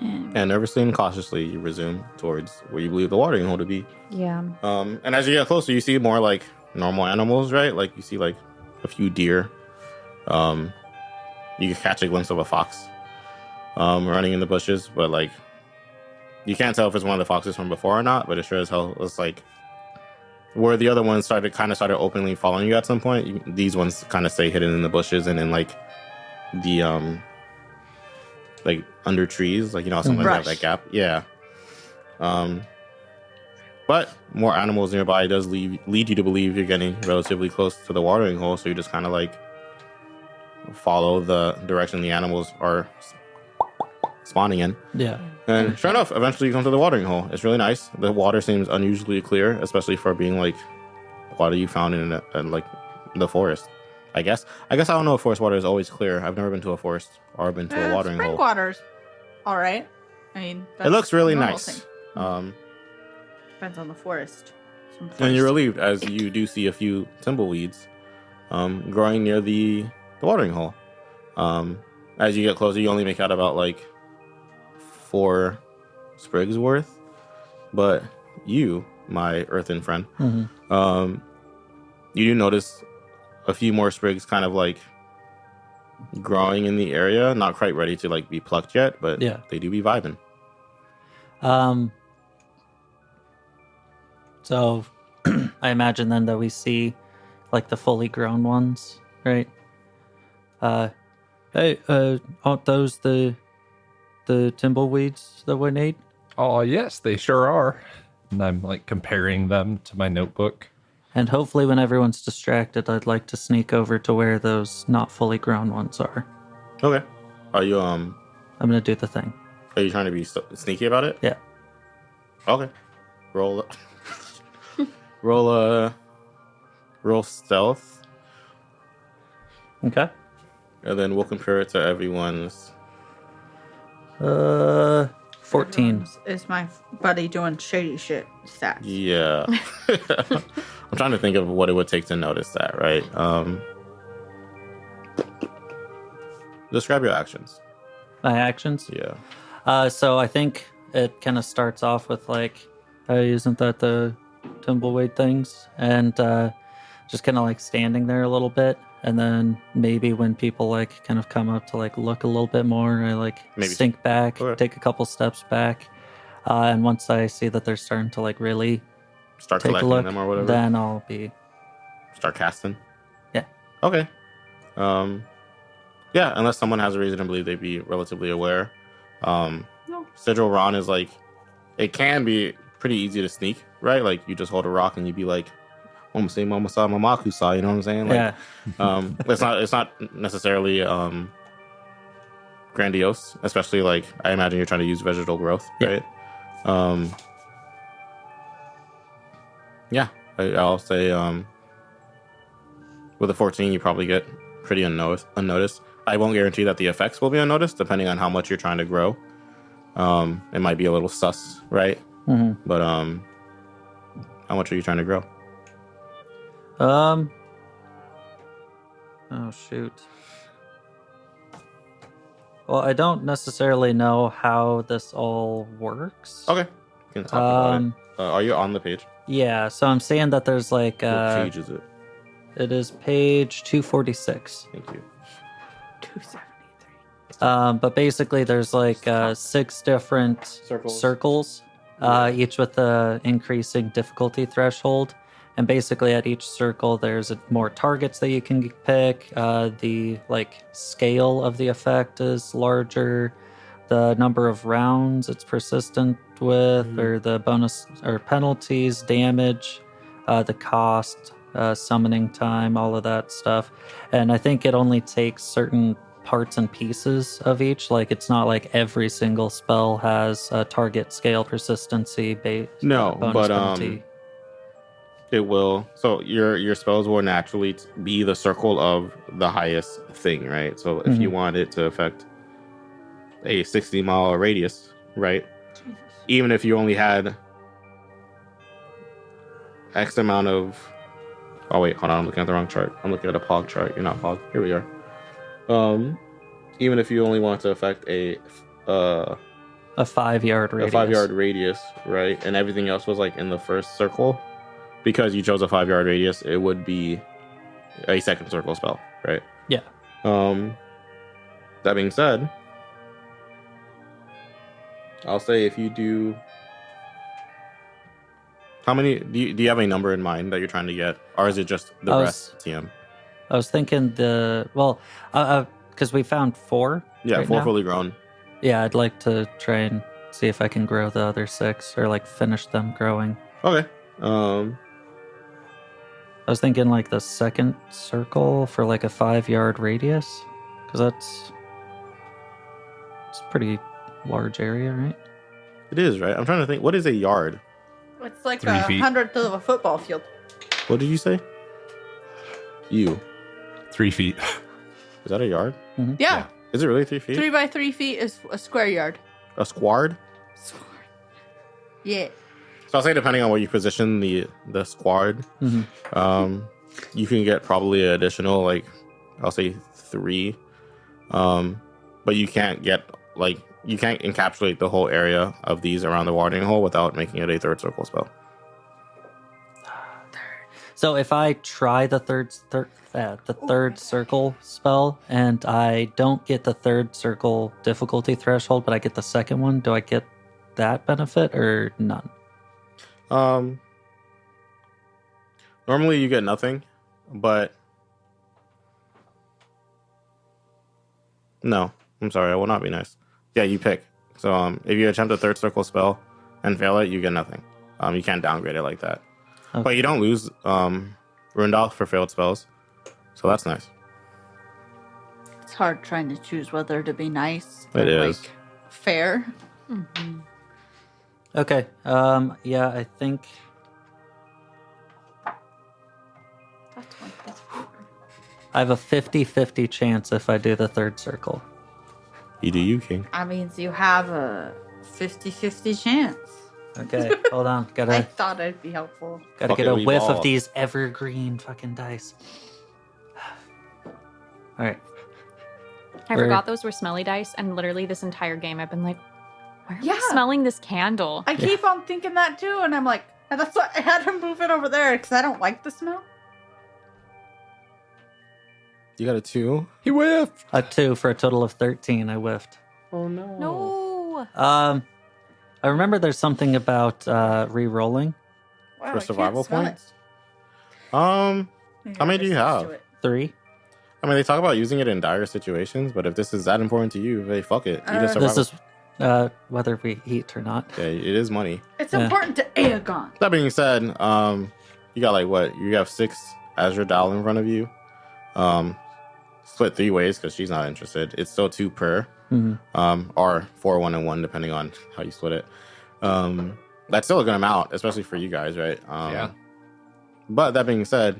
And nervously and cautiously, you resume towards where you believe the watering hole to be. Yeah. And as you get closer, you see more like normal animals, right? Like you see like a few deer. You can catch a glimpse of a fox running in the bushes, but like you can't tell if it's one of the foxes from before or not. But it sure as hell looks like where the other ones started openly following you at some point. These ones kind of stay hidden in the bushes and in like the like under trees, like sometimes they have that gap. Yeah. But more animals nearby does lead you to believe you're getting relatively close to the watering hole, so you just kind of like follow the direction the animals are spawning in. Yeah. And sure enough, eventually you come to the watering hole. It's really nice. The water seems unusually clear, especially for being like water you found in like the forest. I guess I don't know if forest water is always clear. I've never been to a forest or been to a watering spring hole. water's all right. I mean, It looks really normal nice. thing. Depends on the forest. And you're relieved as you do see a few tumbleweeds growing near the watering hole. As you get closer, you only make out about like 4 sprigs worth. But you, my earthen friend, you do notice a few more sprigs kind of like growing in the area, not quite ready to like be plucked yet, but they do be vibing. So I imagine then that we see like the fully grown ones, right? Hey, aren't those the tumbleweeds that we need? Oh, yes, they sure are. And I'm like comparing them to my notebook. And hopefully when everyone's distracted, I'd like to sneak over to where those not fully grown ones are. Okay. Are you I'm gonna do the thing. Are you trying to be sneaky about it? Yeah. Okay. Roll. Roll stealth, Okay. and then we'll compare it to everyone's. 14. Everyone's is my buddy doing shady shit stats. Yeah. I'm trying to think of what it would take to notice that, right? Describe your actions. My actions? Yeah. So I think it kind of starts off with like, hey, isn't that the tumbleweed things? And just kind of like standing there a little bit And then maybe when people like kind of come up to like look a little bit more, I like Maybe. sink back, Okay. take a couple steps back. And once I see that they're starting to like really Start take a collecting look, them or whatever. then I'll be Start casting. Yeah. Okay. Yeah, unless someone has a reason to believe they'd be relatively aware. No. Sigil Ron is like, it can be pretty easy to sneak, right? Like you just hold a rock and you'd be like, Momasa, Momasa, Mamakusa, you know what I'm saying? Like, yeah. it's not necessarily grandiose, especially like I imagine you're trying to use vegetal growth, Yeah. right? Yeah, I'll say with a 14 you probably get pretty unnoticed. I won't guarantee that the effects will be unnoticed depending on how much you're trying to grow. It might be a little sus, right? Mm-hmm. But how much are you trying to grow? Oh shoot. Well, I don't necessarily know how this all works. Okay, you can talk about it. Are you on the page? Yeah, so I'm saying that there's like What page is it? it is page 246. Thank you. 273. But basically there's like 6 different circles, each with a increasing difficulty threshold. And basically at each circle there's more targets that you can pick. The like scale of the effect is larger. The number of rounds it's persistent with, or the bonus or penalties, damage, the cost, summoning time, all of that stuff. And I think it only takes certain parts and pieces of each. Like it's not like every single spell has a target scale persistency based. No, bonus but penalty. it will. So your spells will naturally be the circle of the highest thing, right? So if you want it to affect a 60-mile radius, right? Jesus. Even if you only had X amount of. Oh wait, hold on. I'm looking at the wrong chart. I'm looking at a Pog chart. You're not Pog. Here we are. Even if you only want to affect a 5-yard radius. a 5-yard radius, right? And everything else was like in the first circle. Because you chose a 5-yard radius, it would be a second circle spell, right? Yeah. That being said, I'll say if you do, how many do you have a number in mind that you're trying to get, or is it just the rest TM? I was thinking because we found 4. Yeah, right 4 now. fully grown. Yeah, I'd like to try and see if I can grow the other 6 or like finish them growing. Okay. I was thinking like the second circle for like a 5-yard radius, because it's a pretty large area, right? It is, right? I'm trying to think. What is a yard? It's like 3 feet. 100th of a football field. What did you say? 3 feet. Is that a yard? Yeah. Is it really 3 feet? 3 by 3 feet is a square yard. A squad? Yeah. So I'll say depending on where you position the squad, you can get probably an additional, like, I'll say 3. But you can't get, like, you can't encapsulate the whole area of these around the watering hole without making it a third circle spell. So if I try the third circle spell and I don't get the third circle difficulty threshold, but I get the second one, do I get that benefit or none? Normally you get nothing, but no, I'm sorry, I will not be nice. Yeah, you pick. So if you attempt a third circle spell and fail it, you get nothing. You can't downgrade it like that. Okay. But you don't lose Rundolph for failed spells. So that's nice. It's hard trying to choose whether to be nice It or is. like fair. Okay. Yeah, I think That's I have a 50-50 chance if I do the third circle. You do you, King. That means you have a 50-50 chance. Okay, hold on. I Gotta thought it'd be helpful. get Fuck a it, we whiff ball. of these evergreen fucking dice. All right. I Where- forgot those were smelly dice, and literally this entire game I've been like, why are Yeah. we smelling this candle? I keep on thinking that too, and I'm like, and that's why I had to move it over there because I don't like the smell. You got a 2? He whiffed. A 2 for a total of 13. I whiffed. Oh no. No. I remember there's something about re-rolling. Wow, For I can't survival smell it. points? How many do you have? 3. I mean, they talk about using it in dire situations, but if this is that important to you, hey, fuck it. Eat a This survival. This is whether we eat or not. Yeah, it is money. It's Yeah. important to Eoghan. That being said, you got like what? You have 6 Azure Doll in front of you. Split 3 ways because she's not interested. It's still 2 per. Or 4, 1, and 1, depending on how you split it. That's still a good amount, especially for you guys, right? Yeah. But that being said,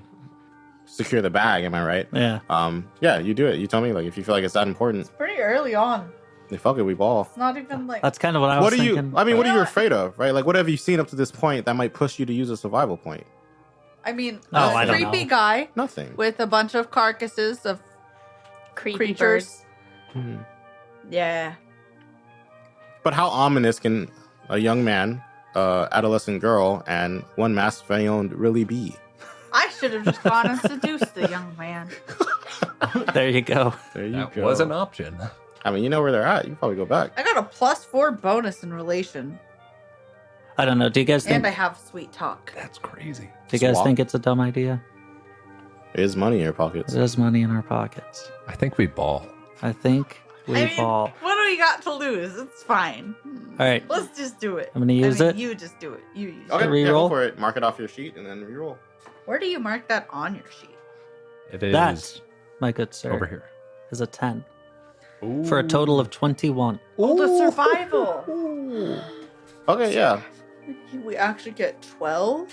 secure the bag. Am I right? Yeah. Yeah, you do it. You tell me, like, if you feel like it's that important. Pretty early on. Then fuck it, we ball. It's not even like. That's kind of what I was What are you? thinking. I mean, what are you Yeah. afraid of, right? Like, what have you seen up to this point that might push you to use a survival point? I mean, Oh, I a don't creepy know. guy Nothing. with a bunch of carcasses of Creepy creatures. birds. Mhm. Yeah. But how ominous can a young man, adolescent girl, and one masked Fayoned really be? I should have just gone and seduced the young man. There you go. There you That go. was an option. I mean, you know where they're at. You can probably go back. I got a +4 bonus in relation, I don't know. Do you guys think? and I have sweet talk. That's crazy. Do you guys Swap. think it's a dumb idea? There is money in your pockets. There's money in our pockets. I think we ball. I think we I mean, ball. what do we got to lose? It's fine. All right. Let's just do it. I'm gonna use it. You just do it. You use Okay, it. Reroll? yeah, go for it. Mark it off your sheet and then reroll. Where do you mark that on your sheet? It is That, my good sir, over here. is a 10 for a total of 21. Oh, the survival. Okay, yeah. We actually get 12?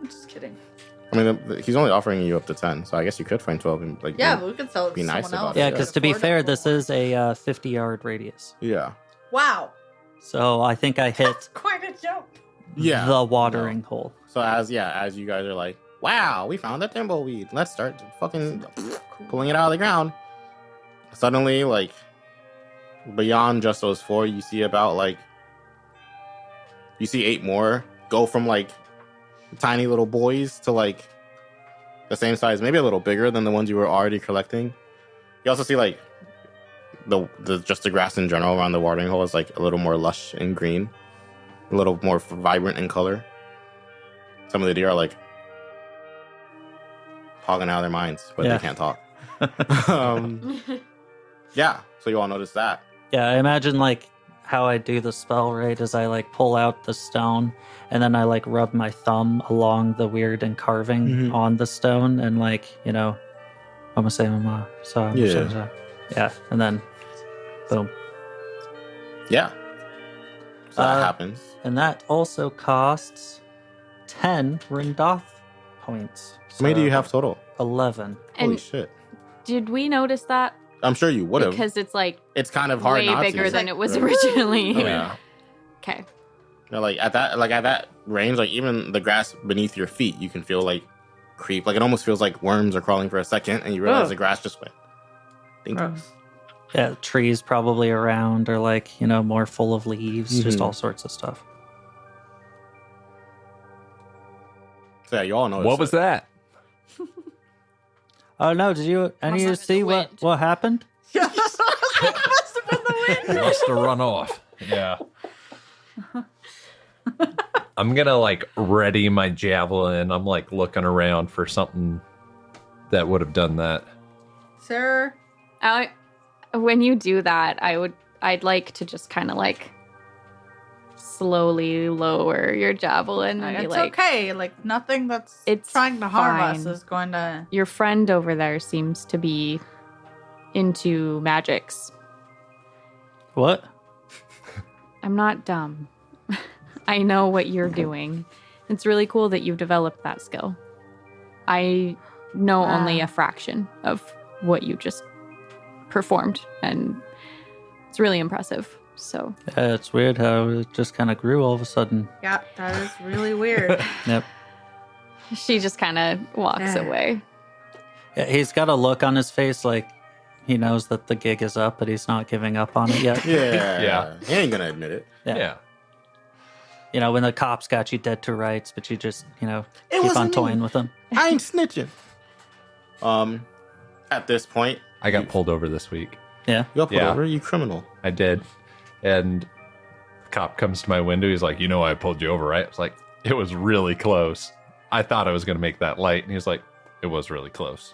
I'm just kidding. I mean, he's only offering you up to 10, so I guess you could find 12 and like. Yeah, but we could sell it to be nice someone about else. it. Yeah, Yeah. because to be fair, this is a 50-yard radius. Yeah. Wow. So I think I hit Quite a jump. Yeah. the watering hole. So as you guys are like, wow, we found a thimbleweed. Let's start fucking pulling it out of the ground. Suddenly, like, beyond just those 4, you see about like, you see 8 more go from like tiny little boys to like the same size, maybe a little bigger than the ones you were already collecting. You also see like the just the grass in general around the watering hole is like a little more lush and green, a little more vibrant in color. Some of the deer are like hogging out of their minds, but Yeah. they can't talk. Yeah, so you all notice that. Yeah, I imagine like how I do the spell, right? Is I like pull out the stone and then I like rub my thumb along the weird and carving Mhm. on the stone and like, you know, I'm so yeah, and then boom. Yeah. So that Uh, happens. And that also costs 10 Rindoth points. How many do So you have total? 11. Holy And shit. did we notice that? I'm sure you would have. Because it's like It's kind of hard way not bigger to. than it was originally. Oh, yeah. Okay. You know, like at that range, like even the grass beneath your feet, you can feel like creep. Like it almost feels like worms are crawling for a second, and you realize Ugh. the grass just went. Ding. Gross. Yeah, trees probably around or like, you know, more full of leaves, just Mhm. all sorts of stuff. So yeah, you all know. What was that? Oh no, did you any of you have been see the what wind. happened? Yeah, must have been the wind. Must have run off. Yeah. I'm gonna like ready my javelin. I'm like looking around for something that would have done that. Sir, When you do that, I'd like to just kind of like slowly lower your javelin and be it's like, okay. Like nothing that's It's trying to harm us fine. is going to. your friend over there seems to be into magics. What? I'm not dumb. I know what you're doing. It's really cool that you've developed that skill. I know only a fraction of what you just performed, and it's really impressive. So, Yeah, it's weird how it just kind of grew all of a sudden. Yeah, that is really weird. Yep. she just kind of walks away. Yeah, he's got a look on his face like he knows that the gig is up, but he's not giving up on it yet. Yeah. Yeah. He ain't gonna admit it. Yeah. You know, when the cops got you dead to rights, but you just, you know, It keep on wasn't toying me. with them. I ain't snitching. At this point, I got pulled over this week. Yeah. you got pulled Yeah. over. You criminal. I did. And the cop comes to my window. He's like, I pulled you over, right? I was like, it was really close. I thought I was going to make that light. And he was like, it was really close.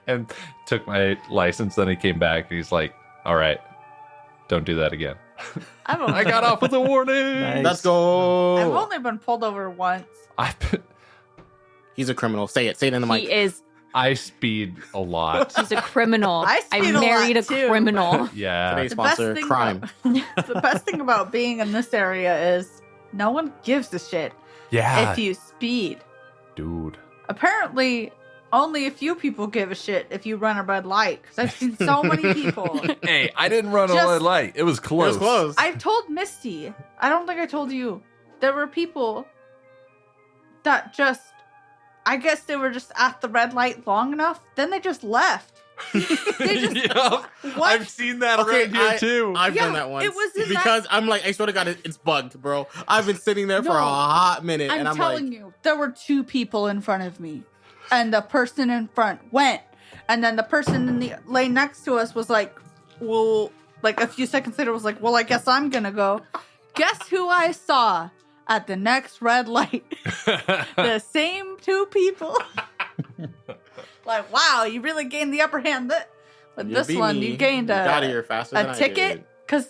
And took my license. Then he came back and he's like, all right, don't do that again. I got off with a warning. Nice. Let's go. I've only been pulled over once. He's a criminal. Say it. Say it in the mic. He is. I speed a lot. He's a criminal. I speed a married lot, a too. criminal. Yeah. Today's The best sponsor, thing crime. The best thing about being in this area is no one gives a shit Yeah. if you speed. Dude. Apparently, only a few people give a shit if you run a red light. Because I've seen so many people. Hey, I didn't run Just- a red light. It was It close. was close. I've told Misty. I don't think I told you. There were people that just, I guess they were just at the red light long enough. Then they just left. They just, Yep. what? I've seen that Okay, around here too. I've Yeah, done that once. it was in because I'm like, I swear to God, it's bugged, bro. I've been sitting there for No. a hot minute, I'm and I'm telling like, you, there were two people in front of me, and the person in front went, and then the person in the lane next to us was like, well, like a few seconds later was like, well, I guess I'm gonna go. Guess who I saw at the next red light? The same two people. Like, wow, you really gained the upper hand. With you this beat one, me. you gained got here faster than a I ticket did. because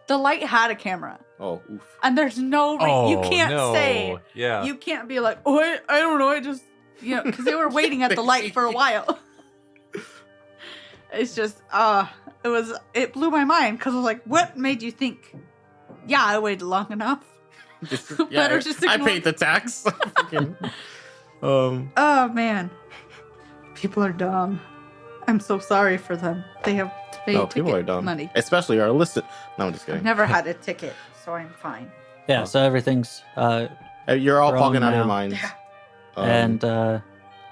the light had a camera, Oh, oof. and there's no you can't say. Yeah. You can't be like, oh, I don't know. I just, because they were waiting at the light for a while. It's just, it blew my mind because I was like, what made you think, yeah, I waited long enough? Better just I ignore- paid the tax. Fucking- Oh, man. People are dumb. I'm so sorry for them. They have to pay no, ticket people are dumb. money. Especially our illicit. No, I'm just I've kidding. never had a ticket, so I'm fine. Yeah, so everything's You're all Wrong fogging out your now. minds. and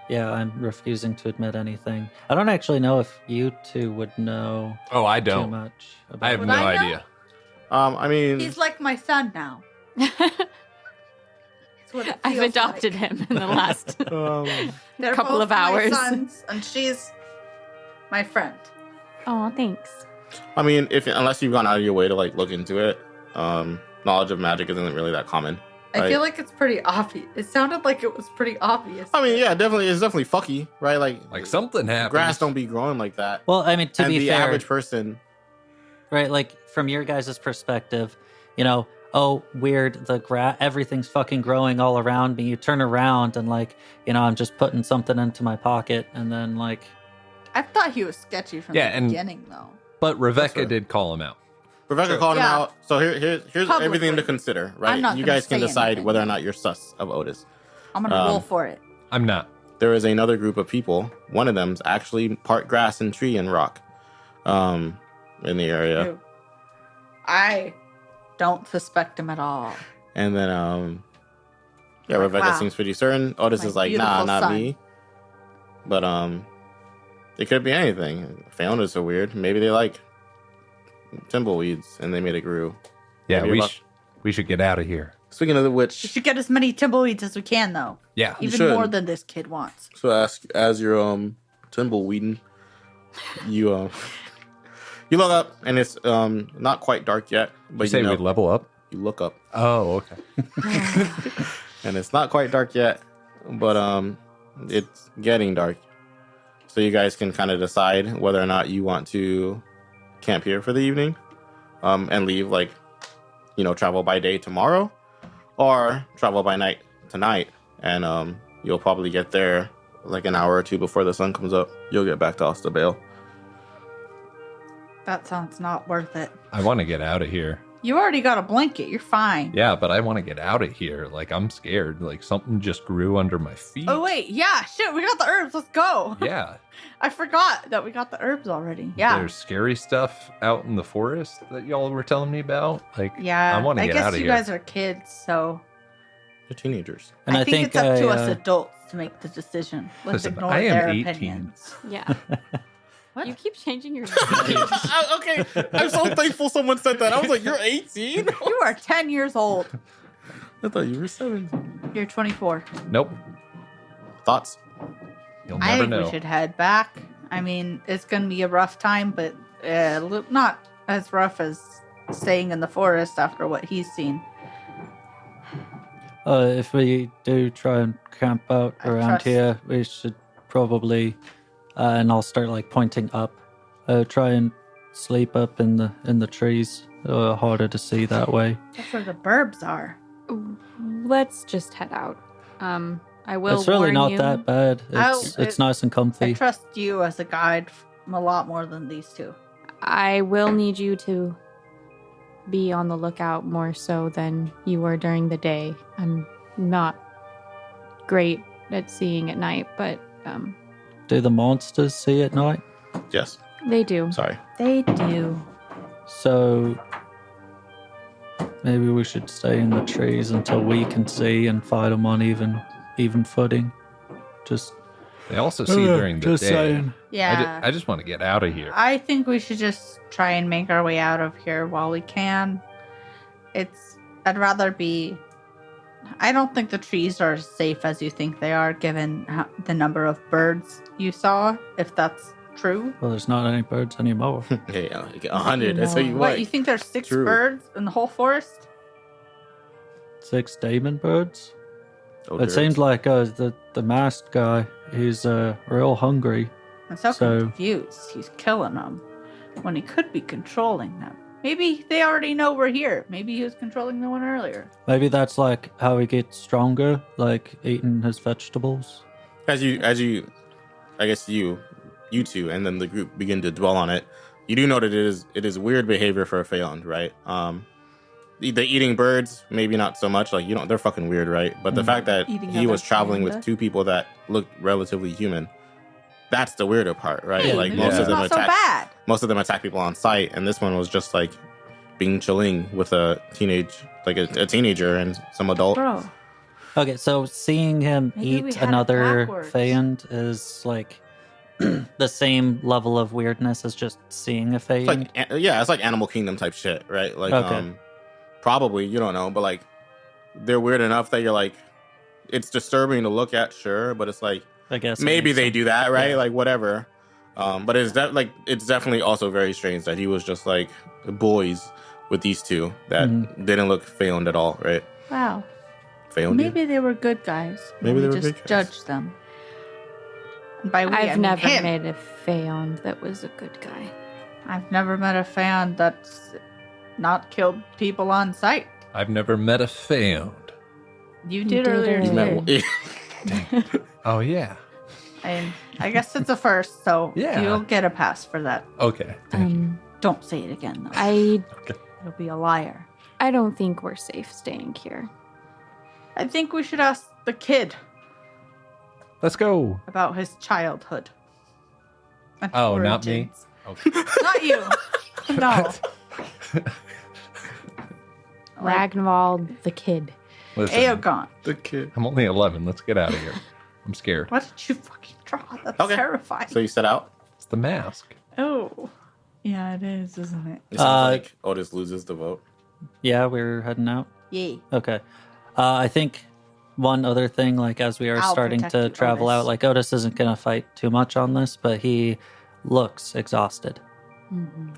yeah, I'm refusing to admit anything. I don't actually know if you two would know Oh, I too don't. much I about have Would no I know? idea. I mean, He's like my son now. That's what it I've feels adopted like. him in the last. They're couple both of hours. my sons, and she's my friend. Oh, thanks. I mean, unless you've gone out of your way to like look into it, knowledge of magic isn't really that common. I Right. feel like it's pretty obvious. It sounded like it was pretty obvious. I mean, yeah, definitely, it's definitely fucky, right? Like something happened. grass don't be growing like that. Well, I mean, to and be the fair, average person, right? Like from your guys' perspective, oh, weird, everything's fucking growing all around me. You turn around and like, I'm just putting something into my pocket, and then like, I thought he was sketchy from Yeah, the and- beginning, though. But Rebecca That's right. did call him out. Rebecca called him Yeah. out. So here's Publicly. everything to consider, right? I'm not You gonna guys can say decide anything. whether or not you're sus of Otis. I'm gonna roll for it. I'm not. There is another group of people. One of them's actually part grass and tree and rock, in the area. Ew. I don't suspect him at all. And then, yeah, Like, Rebecca wow. seems pretty certain. Otis My is like, nah, beautiful not son. me. But it could be anything. Fiona's so weird. Maybe they like tumbleweeds and they made it grew. Yeah, Maybe we about- we should get out of here. Speaking of the We which, should get as many tumbleweeds as we can, though. Yeah. You Even should. more than this kid wants. so as you're tumbleweeding, you you look up and it's not quite dark yet, But but you say we'd level up? you look up Oh, okay. and it's not quite dark yet, but it's getting dark. So you guys can kind of decide whether or not you want to camp here for the evening, and leave travel by day tomorrow, or travel by night tonight, and you'll probably get there like an hour or two before the sun comes up. You'll get back to Ostabale. That sounds not worth it. I want to get out of here. You already got a blanket. You're fine. Yeah, but I want to get out of here. Like, I'm scared. Like, something just grew under my feet. Oh, wait. Yeah, shit. We got the herbs. Let's go. Yeah. I forgot that we got the herbs already. Yeah. There's scary stuff out in the forest that y'all were telling me about. Like, Yeah. I want to get guess out of you here. guys are kids, so You're teenagers. and I think it's up to us I, adults to make the decision. Let's Listen, ignore I am their 18. opinions. Yeah. What? You keep changing your. Okay, I'm so thankful someone said that. I was like, you're 18? You are 10 years old. I thought you were 17. You're 24. Nope. Thoughts? You'll I never think know. we should head back. I mean, it's going to be a rough time, but not as rough as staying in the forest after what he's seen. If we do try and camp out I around trust- here, we should probably, and I'll start like pointing up. Try and sleep up in the trees. Harder to see that way. That's where the burbs are. Let's just head out. I will It's really warn not you. that bad. It's nice and I comfy. trust you as a guide a lot more than these two. I will need you to be on the lookout more so than you were during the day. I'm not great at seeing at night, but Do the monsters see at night? Yes. they do. Sorry. They do. So maybe we should stay in the trees until we can see and fight them on even footing. Just They also see during the just day. saying. Yeah. I just want to get out of here. I think we should just try and make our way out of here while we can. I'd rather be. I don't think the trees are as safe as you think they are, given the number of birds you saw, if that's true. Well, there's not any birds anymore. Yeah, like 100. That's what you What, want. you think there's 6 True. birds in the whole forest? 6 demon birds. Oh, It seems like the masked guy. He's real hungry. I'm so So- confused. He's killing them when he could be controlling them. Maybe they already know we're here. Maybe he was controlling the one earlier. Maybe that's like how he gets stronger, like eating his vegetables. as you, I guess you two, and then the group begin to dwell on it. You do know that it is weird behavior for a Phaeond, right? The eating birds, maybe not so much. Like they're fucking weird, right? But the fact that Eating he was other traveling Phaeonda. with 2 people that looked relatively human, that's the weirder part, right? Yeah, Like maybe most it's of them not so attack. bad. Most of them attack people on sight, and this one was just like being chilling with a teenager and some adult. Bro, Okay, so seeing him Maybe we eat had it another backwards. Phaeond is like the same level of weirdness as just seeing a It's Phaeond. like it's like Animal Kingdom type shit, right? Like Okay. probably you don't know, but like they're weird enough that you're like it's disturbing to look at, sure, but it's like I guess it maybe makes they sense. do that, right? Yeah. Like whatever. But it's definitely also very strange that he was just like boys with these 2 that Mhm. didn't look Phaeond at all, right? wow. Phaeond. Maybe they were good guys. Maybe we they were just good guys. judged them. And by we, I I've mean never him. met a Phaeond that was a good guy. I've never met a fan that's not killed people on sight. I've never met a Phaeond. You You did did earlier earlier. today. Oh, yeah. And I guess it's a first, so Yeah. you'll get a pass for that. Okay. Thank you. Don't say it again, though. I You'll be a liar. I don't think we're safe staying here. I think we should ask the kid Let's go. about his childhood. and Oh, not me? origins. Okay. Not you. No. Like Ragnvald the kid. Listen, Eoghan. the kid. I'm only 11. Let's get out of here. I'm scared. What did you fucking draw? That's Okay. terrifying. So you set out. It's the mask. Oh. Yeah, it is, isn't it? It sounds like Otis loses the vote. Yeah, we're heading out. Yay. Okay. I think one other thing, like as we are I'll starting protect to you, travel Otis. out, like Otis isn't gonna fight too much on this, but he looks exhausted.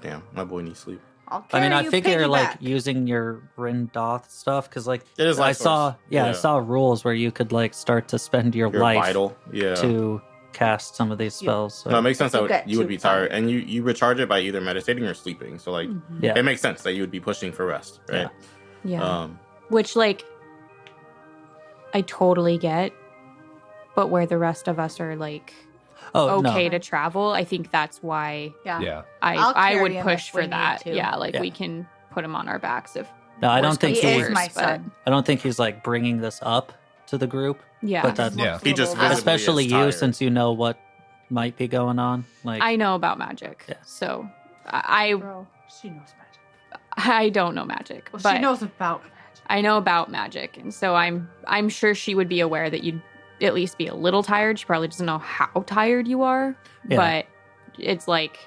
Damn, my boy needs sleep. I'll I mean, carry I you figure like piggyback. using your Rindoth stuff because like It is I life saw, source. I Yeah. saw rules where you could like start to spend your You're life vital. Yeah. to cast some of these spells. So, No, it makes sense You that get you would too be tired, tired. and you recharge it by either meditating or sleeping. So like, yeah. it makes sense that you would be pushing for rest, right? Yeah. Um, Which, like, I totally get, but where the rest of us are, like, Oh okay no. to travel, I think that's why Yeah. Yeah. I'll I carry would him push if we for need that. to. Yeah, like, Yeah. we can put him on our backs if. No, I don't worst think comes He to he. is worst, my but- son. I don't think he's like bringing this up to the group, Yeah. but that, Yeah. He just Little- visibly especially is you, tired. since you know what might be going on. Like, I know about magic. Yeah. So I Bro, she knows magic. I don't know magic, Well, but she knows about magic. I know about magic, and so I'm sure she would be aware that you'd at least be a little tired. She probably doesn't know how tired you are, Yeah. but it's like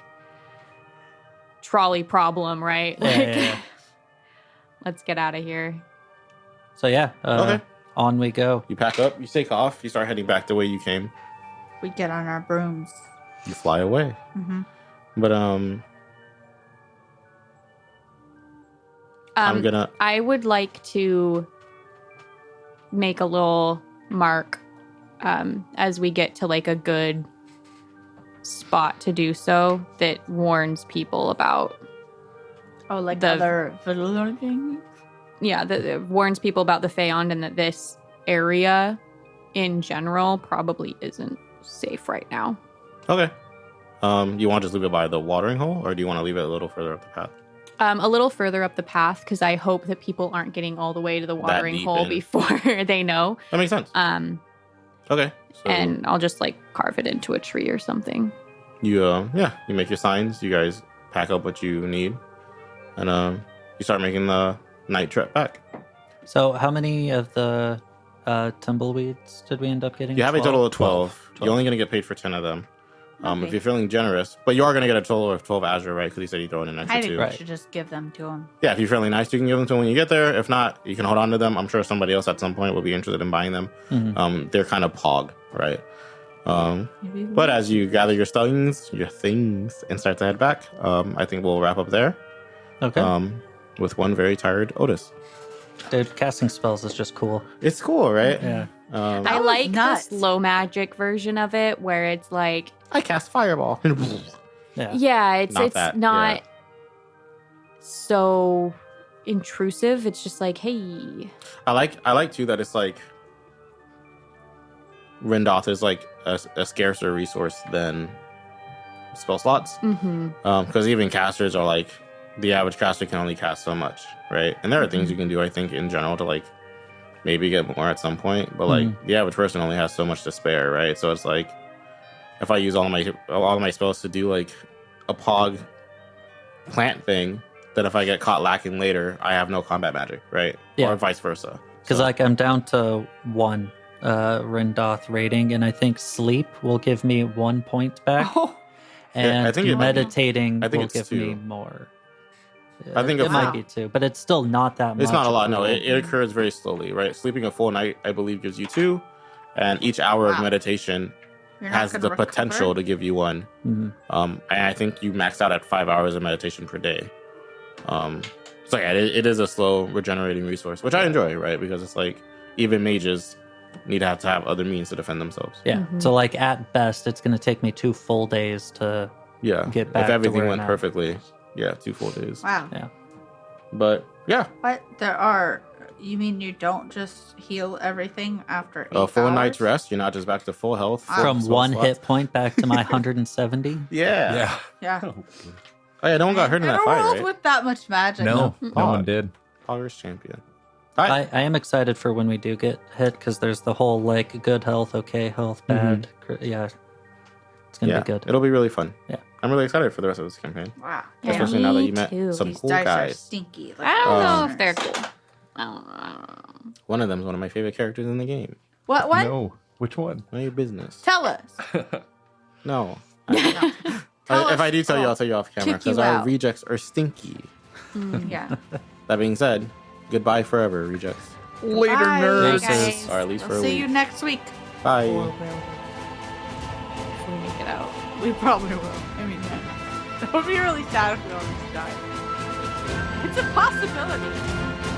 trolley problem, right? Yeah, Like, yeah, yeah. let's get out of here. so yeah. Okay. On we go. you pack up, you take off, you start heading back the way you came. we get on our brooms. You fly away. Mm-hmm. But I'm gonna. I would like to make a little mark as we get to like a good spot to do so that warns people about. Oh, like The- other vanilla things? Yeah, that warns people about the Feyond and that this area in general probably isn't safe right now. Okay. You want to just leave it by the watering hole, or do you want to leave it a little further up the path? A little further up the path because I hope that people aren't getting all the way to the watering deep hole in. before they know. That makes sense. Okay. So And I'll just like carve it into a tree or something. you you make your signs. You guys pack up what you need, and you start making the night trip back. So how many of the tumbleweeds did we end up getting? You have a total of 12. 12. You're only going to get paid for 10 of them. If Okay. you're feeling generous, but you are going to get a total of 12 Azure, right? Because you said you throw in an extra I think 2. we Right. should just give them to him. Yeah, if you're feeling nice, you can give them to them when you get there. If not, you can hold on to them. I'm sure somebody else at some point will be interested in buying them. Mhm. They're kind of pog, right? But as you gather your things, and start to head back, I think we'll wrap up there. Okay. With one very tired Otis. Dude, casting spells is just cool. It's cool, right? Yeah. Um, I was like nuts. this low magic version of it where it's like, I cast fireball. Yeah. yeah, it's Not it's that, not yeah. so intrusive. It's just like, hey, I like too that it's like Rendoth is like a scarcer resource than spell slots. Because even casters are like the average caster can only cast so much, right? And there are things you can do, I think, in general to like maybe get more at some point, but like the average person only has so much to spare, right? So it's like if I use all of my spells to do like a pog plant thing, that if I get caught lacking later, I have no combat magic, right? Yeah. Or vice versa. Because So- like I'm down to 1 Rendoth rating, and I think sleep will give me 1 point back, Oh, and I think it might be- meditating I think will it's give 2. me more. I think it if- might be 2, but it's still not that much. It's not a lot. No, of it occurs very slowly, right? Sleeping a full night, I believe, gives you 2, and each hour of Wow. meditation you're not has gonna the recover? potential to give you 1. Mhm. And I think you max out at 5 hours of meditation per day. So yeah, it is a slow regenerating resource, which I enjoy, right? Because it's like even mages need to have other means to defend themselves. Yeah. Mhm. So like at best, it's going to take me 2 full days to Yeah, get back if to everything where went I'm at. perfectly, yeah, 2 full days. Wow. But yeah, What? You mean you don't just heal everything after 8 a full hours? night's rest, you're not just back to full health full from spell 1 slots. hit point back to my 170. Yeah. Yeah. Oh yeah, no one got hurt in that fight, world right? with that much magic. No, no one Pog. did. Poggers champion. All right. I am excited for when we do get hit because there's the whole like good health, okay health, bad. Yeah, it's gonna be good. It'll be really fun. Yeah. I'm really excited for the rest of this campaign. Wow. Yeah. Especially now that Me you met too. some These cool dice are guys. stinky. I don't know Um, if they're cool. I don't know. One of them is one of my favorite characters in the game. What? What? No, which one? None of your business. Tell us. No. No. Tell If us. I do tell you, Oh, I'll tell you off camera kick you because our out. rejects are stinky. Yeah. That being said, goodbye forever, rejects. Later, Bye, nerds. guys. Or at least for We'll a see week. you next week. Bye. Or will we? If we make it out. We probably will. I mean, yeah. It would be really sad if we all just died. It's a possibility.